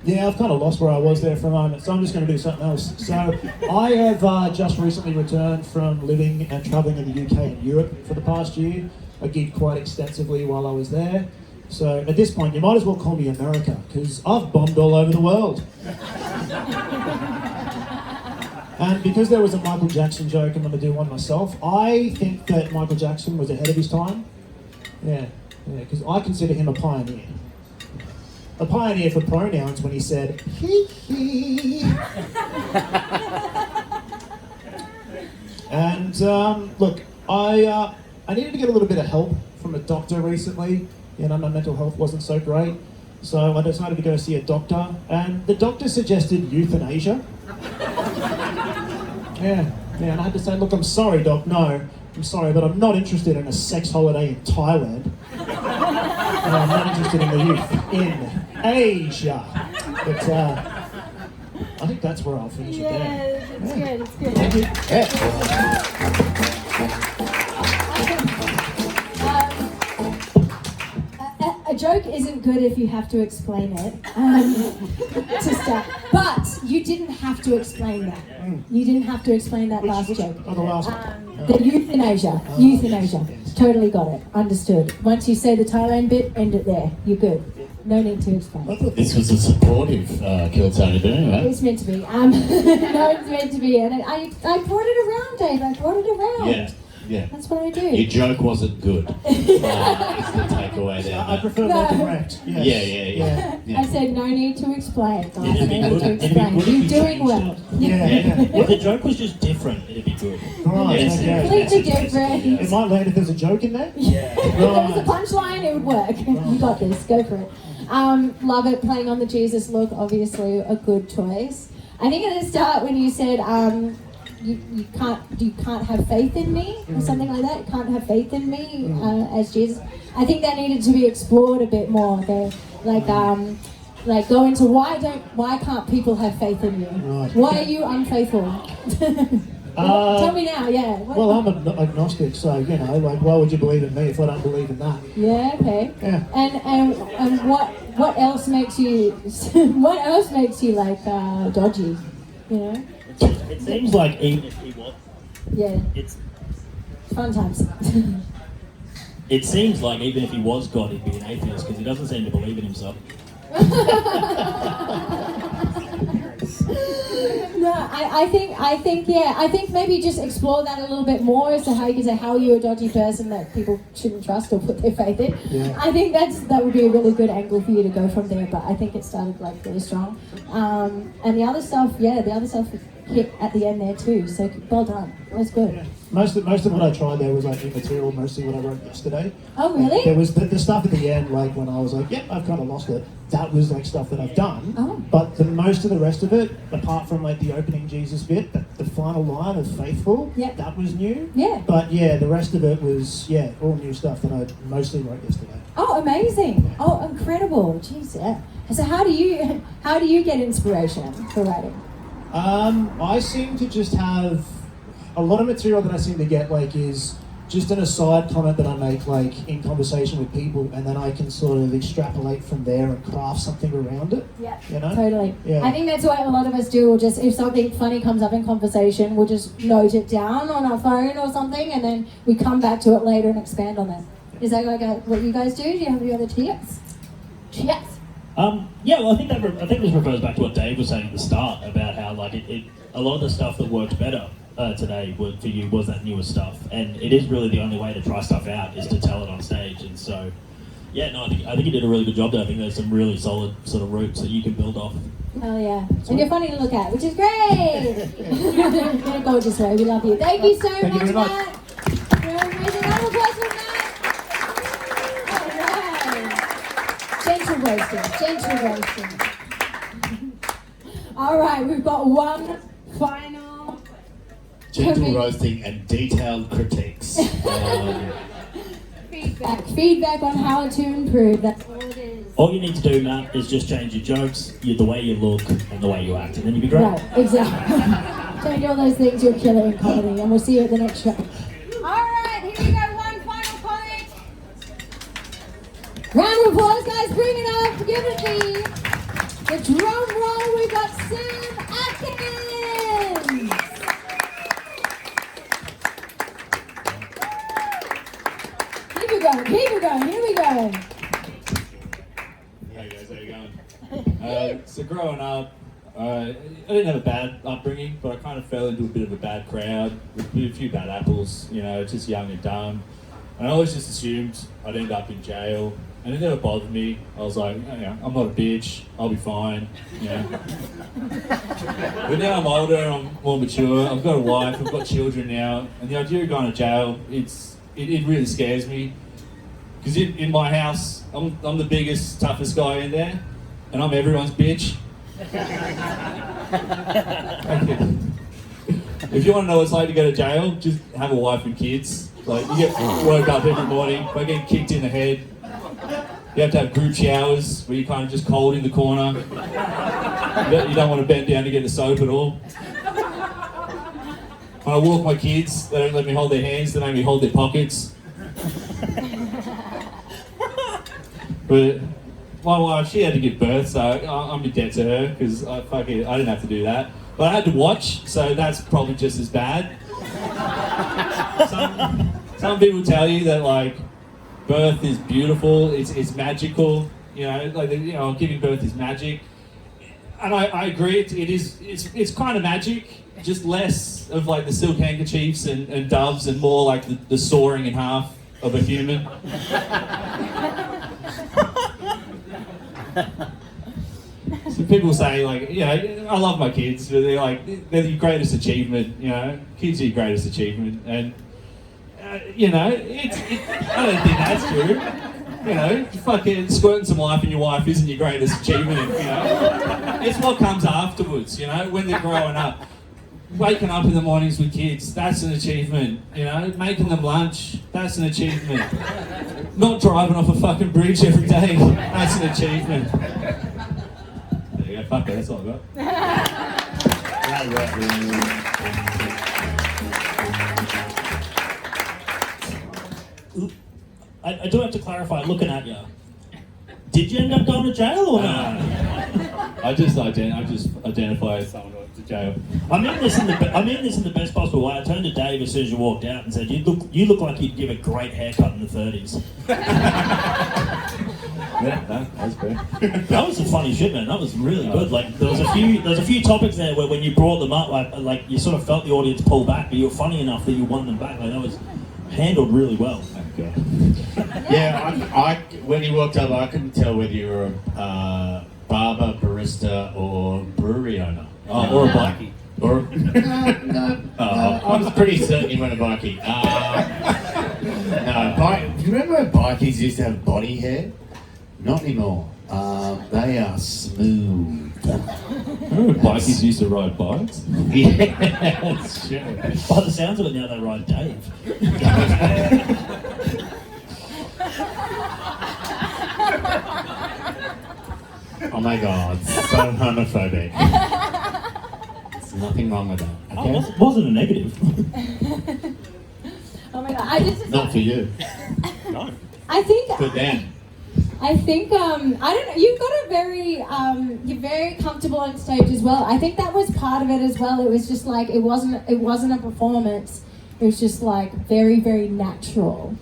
Yeah, I've kind of lost where I was there for a moment, so I'm just going to do something else. So I have just recently returned from living and travelling in the UK and Europe for the past year. I gigged quite extensively while I was there. So at this point, you might as well call me America, because I've bombed all over the world. And because there was a Michael Jackson joke, I'm going to do one myself. I think that Michael Jackson was ahead of his time. Yeah, because I consider him a pioneer. A pioneer for pronouns when he said, hee hee. And look, I needed to get a little bit of help from a doctor recently. You know, my mental health wasn't so great. So I decided to go see a doctor, and the doctor suggested euthanasia. Yeah, and I had to say, look, I'm sorry, Doc, no, I'm sorry, but I'm not interested in a sex holiday in Thailand. And I'm not interested in the youth in Asia. But I think that's where I'll finish it there. It's good, it's good. Thank you. A joke isn't good if you have to explain it to start. But you didn't have to explain that. You didn't have to explain that last joke. Oh, the last one. The euthanasia. Euthanasia. Totally got it. Understood. Once you say the Thailand bit, end it there. You're good. No need to explain. I thought this was a supportive Kill Tony, but anyway. It's meant to be. No, it's meant to be. And I brought it around, Dave. I brought it around. Yeah. That's what I do. Your joke wasn't good. Is the takeaway there. I prefer more direct. Yes. Yeah. I said no need to explain. Guys. It'd be No need good- to it'd be explain. good if You're you doing changed well. If the joke was just different, it'd be good. Right, Yes, okay. Completely different. It might land if there's a joke in there. If there was a punchline, it would work. You got this. Go for it. Love it. Playing on the Jesus look, obviously a good choice. I think at the start when you said you can't have faith in me or something like that. You can't have faith in me as Jesus. I think that needed to be explored a bit more. Like go into why can't people have faith in you? Right. Why are you unfaithful? Tell me now. Yeah. Well, I'm agnostic, so you know, like, why would you believe in me if I don't believe in that? Yeah. Okay. Yeah. And what else makes you like dodgy? You know. It seems like even if he was, Yeah. it's. Fun times. It seems like even if he was God, he'd be an atheist because he doesn't seem to believe in himself. No, I think maybe just explore that a little bit more as to how you can say how you're a dodgy person that people shouldn't trust or put their faith in. Yeah. I think that would be a really good angle for you to go from there. But I think it started like really strong, and the other stuff hit at the end there too. So well done. That's good. Yeah. Most of what I tried there was like immaterial, mostly what I wrote yesterday. Oh really? There was the stuff at the end, like when I was like, yep, I've kind of lost it. That was like stuff that I've done. Oh. But most of the rest of it, apart from like the opening Jesus bit, the final line of faithful, Yep. that was new. Yeah. But yeah, the rest of it was all new stuff that I mostly wrote yesterday. Oh, amazing! Oh, incredible! Jeez, yeah. So how do you get inspiration for writing? I seem to just have a lot of material that I seem to get is just an aside comment that I make in conversation with people, and then I can sort of extrapolate from there and craft something around it. Yeah, you know? totally. Yeah. I think that's what a lot of us do. We'll just, if something funny comes up in conversation, we'll just note it down on our phone or something, and then we come back to it later and expand on it. Is that what you guys do? Do you have any other tips? Yes. Yeah, well, I think this refers back to what Dave was saying at the start about how a lot of the stuff that worked better today for you was that newer stuff, and it is really the only way to try stuff out is to tell it on stage. And so, yeah, no, I think you did a really good job there. I think there's some really solid sort of roots that you can build off. Hell yeah. And you're funny to look at, which is great. You're a gorgeous way. We love you. Thank you so Thank you much, very much. Matt. You're amazing. Round of applause for Matt. All right. Gentle roasting. All right, we've got one final. Gentle roasting and detailed critiques. Feedback on how to improve. That's all it is. All you need to do, Matt, is just change your jokes, the way you look, and the way you act, and then you'll be great. Right, exactly. Change all those things, you'll kill it in comedy, and we'll see you at the next show. All right, here we go. One final comic. Round of applause, guys. Bring it up. Give it the drum roll. We've got Sam Atkins. Keep it going. Here we go. Hey guys, how you going? So growing up, I didn't have a bad upbringing, but I kind of fell into a bit of a bad crowd with a few bad apples, just young and dumb. And I always just assumed I'd end up in jail, and it never bothered me. I was like, I'm not a bitch, I'll be fine, But now I'm older, I'm more mature, I've got a wife, I've got children now, and the idea of going to jail, it really scares me. Because in my house, I'm the biggest, toughest guy in there, and I'm everyone's bitch. If you want to know what it's like to go to jail, just have a wife and kids. Like, you get woke up every morning by getting kicked in the head. You have to have group showers where you're kind of just cold in the corner. You don't want to bend down to get the soap at all. When I walk my kids, they don't let me hold their hands, they make me hold their pockets. But my wife, she had to give birth, so I'm in debt to her because I didn't have to do that. But I had to watch, so that's probably just as bad. Some people tell you that like birth is beautiful, it's magical, giving birth is magic. And I agree, it's kind of magic, just less of like the silk handkerchiefs and doves and more like the sawing in half of a human. So people say like, I love my kids, but they're your greatest achievement, kids are your greatest achievement, and I don't think that's true. Fucking squirting some life in your wife isn't your greatest achievement, It's what comes afterwards, when they're growing up. Waking up in the mornings with kids, that's an achievement, Making them lunch, that's an achievement. Not driving off a fucking bridge every day, that's an achievement. There you go, fuck it, that's all I got. I do have to clarify, looking at you. Did you end up going to jail or not? I just identify as someone who went to jail. I mean this in the best possible way. I turned to Dave as soon as you walked out and said, "You look like you'd give a great haircut in the 30s." Yeah, that's great. That was a funny shit, man. That was really good. Like there was a few topics there where when you brought them up, like you sort of felt the audience pull back, but you were funny enough that you won them back. Like that was handled really well. Okay. Yeah, I when you walked up, I couldn't tell whether you were a barber, barista, or brewery owner. Or a bikie. No. I was pretty certain you weren't a bikie. Do you remember when bikies used to have body hair? Not anymore. They are smooth. Remember bikies used to ride bikes? Yeah, that's true. By the sounds of it, now they ride Dave. Oh my god, so homophobic. There's nothing wrong with that. Okay? Oh, wasn't a negative. Oh my god, I just... Not for you. No. I think... For them. I think, I don't know, you've got a very, you're very comfortable on stage as well. I think that was part of it as well. It was just like, it wasn't a performance. It was just like very, very natural.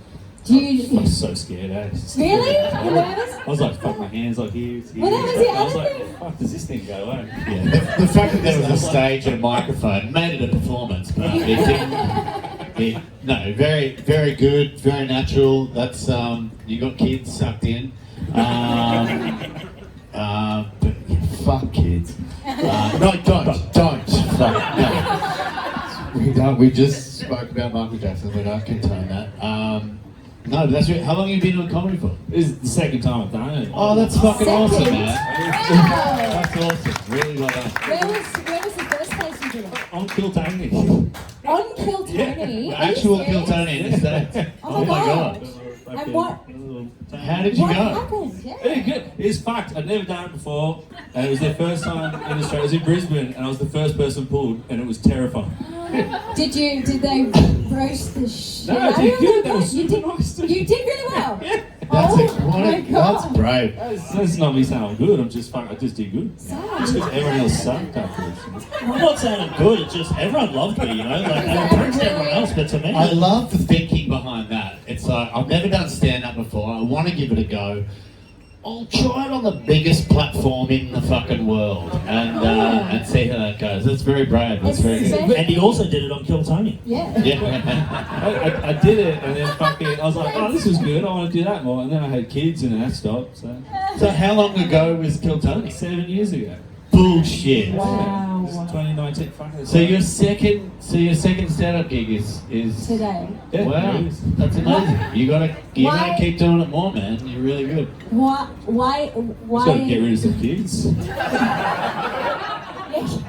I was so scared, Really? You nervous? I was like, fuck, my hands like here. Well, that was the I was other like, thing. fuck, does this thing go away? Yeah, the fact that there was a stage and a microphone made it a performance, but it didn't. No, very, very good, very natural. That's you got kids sucked in. But fuck kids. No, don't. Fuck, no. We just spoke about Michael Jackson. We don't condone that. No, that's right. How long have you been doing comedy for? This is the second time I've done it. Oh, that's fucking awesome, man. Wow. That's awesome. Really well done. Where was the first place you did it? On Kiltony. On Kiltony? The Are you actual serious? Kiltony in the States. Oh my god. And what How did you what go? happened? Yeah. Very good. It's fucked. I'd never done it before, and it was their first time in Australia. It was in Brisbane, and I was the first person pulled, and it was terrifying. Did they roast the shit No, I out did of good. you? That was You super did, nice. you did really well. Yeah. That's brave. That's not me saying I'm good. I just did good. Just because everyone else sucked afterwards. I'm not saying I'm good. It's just everyone loved me. Like I impressed everyone else, but to me, I love the thinking behind that. It's like, I've never done stand-up before. I want to give it a go. I'll try it on the biggest platform in the fucking world and see how that goes. That's very brave. That's very good. And he also did it on Kiltony. Yeah. Yeah. I did it, and then fucking, I was like, oh, this is good. I want to do that more. And then I had kids, and that stopped. So So how long ago was Kiltony? 7 years ago. Bullshit. Wow. 2019. Fucking So your second stand-up gig is Today. Yeah, wow, it is. that's amazing. You gotta Why- keep doing it more, man. You're really good. Why? Just gotta get rid of some kids.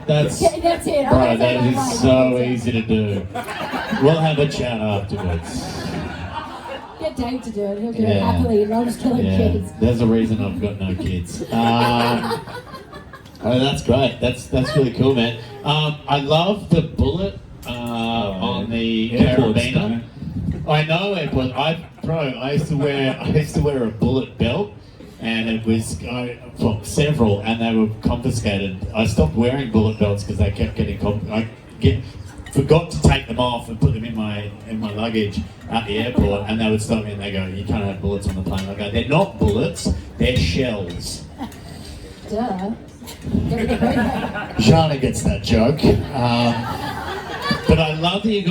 That's That's it. bro, Okay, that right. is so easy to do. We'll have a chat afterwards. Get Dave to do it. He'll do it Yeah. happily. He loves killing Yeah, kids. there's a reason I've got no kids. Oh, that's great. That's really cool, man. I love the bullet on the Airports, carabiner. I know airport. I used to wear a bullet belt, and it was several, and they were confiscated. I stopped wearing bullet belts because they kept getting forgot to take them off and put them in my luggage at the airport, and they would stop me and they go, "You can't have bullets on the plane." I go, "They're not bullets, they're shells." Duh. Shana gets that joke. But I love that you've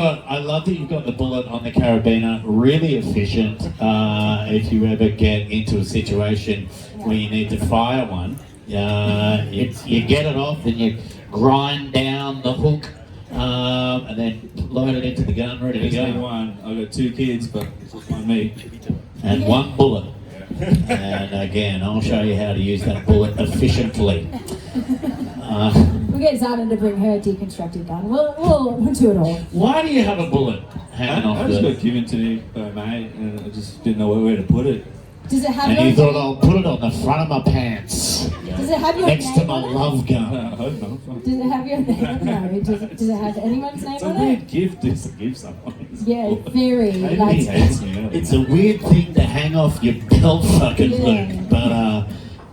got the bullet on the carabiner. Really efficient. If you ever get into a situation where you need to fire one, you get it off and you grind down the hook, and then load it into the gun, ready to There's go. one. I've got 2 kids, but it's just one me. And one bullet. And again, I'll show you how to use that bullet efficiently. We'll get Zana to bring her deconstructed gun. We'll do it all. Why do you have a bullet hanging off I just the... got given to me by a mate, and I just didn't know where to put it. Does it have And your you thought, I'll put it on the front of my pants. Does it have your Next name to my on it? love gun. I hope not. Does it have your name? No. Does it have anyone's name It's a on weird it? gift to give someone. Yeah, very. Maybe Like, he hates me. It's a weird thing to hang off your belt fucking Yeah. loop.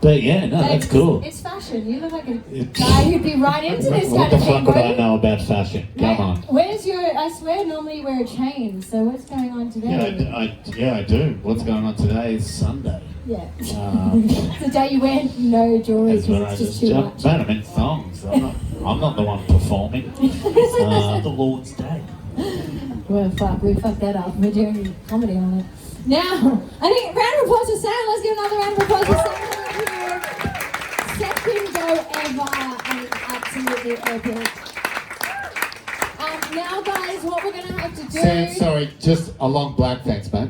But yeah, no, that's cool. It's fashion. You look like a guy who'd be right into this What kind the of thing. fuck would I wouldn't know about fashion? Come on. Where's your? I swear, normally you wear a chain. So what's going on today? I do. What's going on today is Sunday. Yeah. Um, The day you wear no jewelry That's what because I it's just just too jumped. much. Man, I'm in thongs. I'm not the one performing. The Lord's Day. Well, fuck, we fucked that up. We're doing comedy on it. Now, I think round of applause for Sam. Let's give another round of applause for Sam. Second go ever, and it's absolutely epic. Now, guys, what we're gonna have to do. Sam, sorry, just a long black, thanks, mate.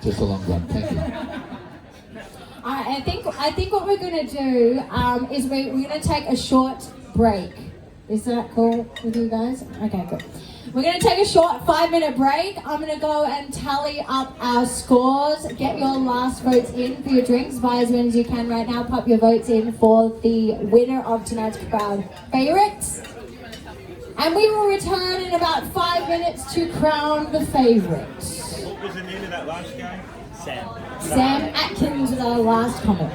Just a long black, thank you. I think what we're gonna do is we're gonna take a short break. Is that cool with you guys? Okay, good. We're gonna take a short 5-minute break. I'm gonna go and tally up our scores. Get your last votes in for your drinks. Buy as many as you can right now. Pop your votes in for the winner of tonight's crowd favorites. And we will return in about 5 minutes to crown the favorites. What was the name of that last guy? Sam Atkins with our last comment.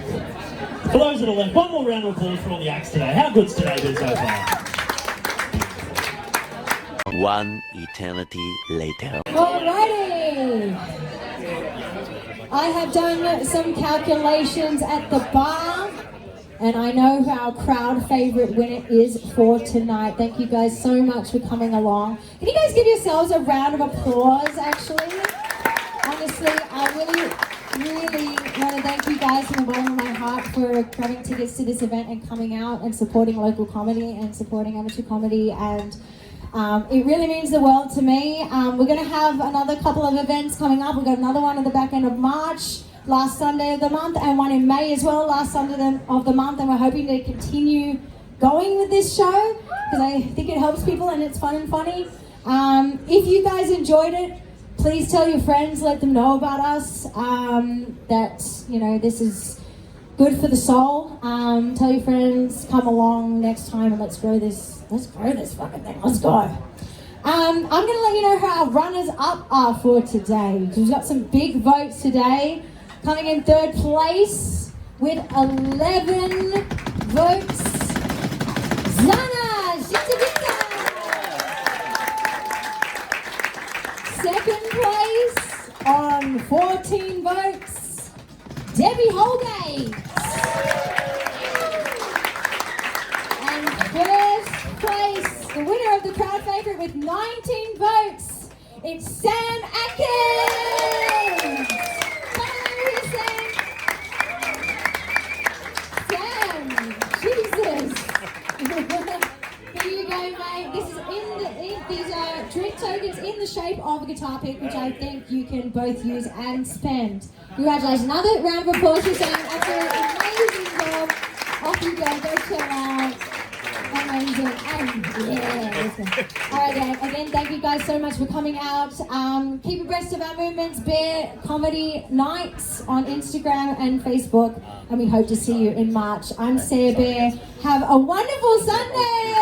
For those that are left, one more round of applause for all the acts today. How good's today been so far? One eternity later. Alrighty. I have done some calculations at the bar, and I know who our crowd favorite winner is for tonight. Thank you guys so much for coming along. Can you guys give yourselves a round of applause, actually? Honestly, I really want to thank you guys from the bottom of my heart for grabbing tickets to this event and coming out and supporting local comedy and supporting amateur comedy, and it really means the world to me. We're going to have another couple of events coming up. We've got another one at the back end of March, last Sunday of the month, and one in May as well, last Sunday of the month, and we're hoping to continue going with this show because I think it helps people and it's fun and funny. If you guys enjoyed it, please tell your friends, let them know about us, that, you know, this is good for the soul. Tell your friends, come along next time and let's grow this fucking thing. Let's go. I'm going to let you know who our runners up are for today. We've got some big votes today. Coming in third place with 11 votes, Zana Shitabita. Second place on 14 votes, Debbie Holgate. And first place, the winner of the crowd favourite with 19 votes, it's Sam Atkins. Come on over here, Sam. Sam, Jesus. red tokens in the shape of a guitar pick, which I think you can both use and spend. Congratulations. Another round of applause for saying absolutely amazing job. Off you go check out. Amazing. And yeah. All right, again, thank you guys so much for coming out. Keep abreast of our movements, Bear Comedy Nights on Instagram and Facebook, and we hope to see you in March. I'm Sare Bear. Have a wonderful Sunday!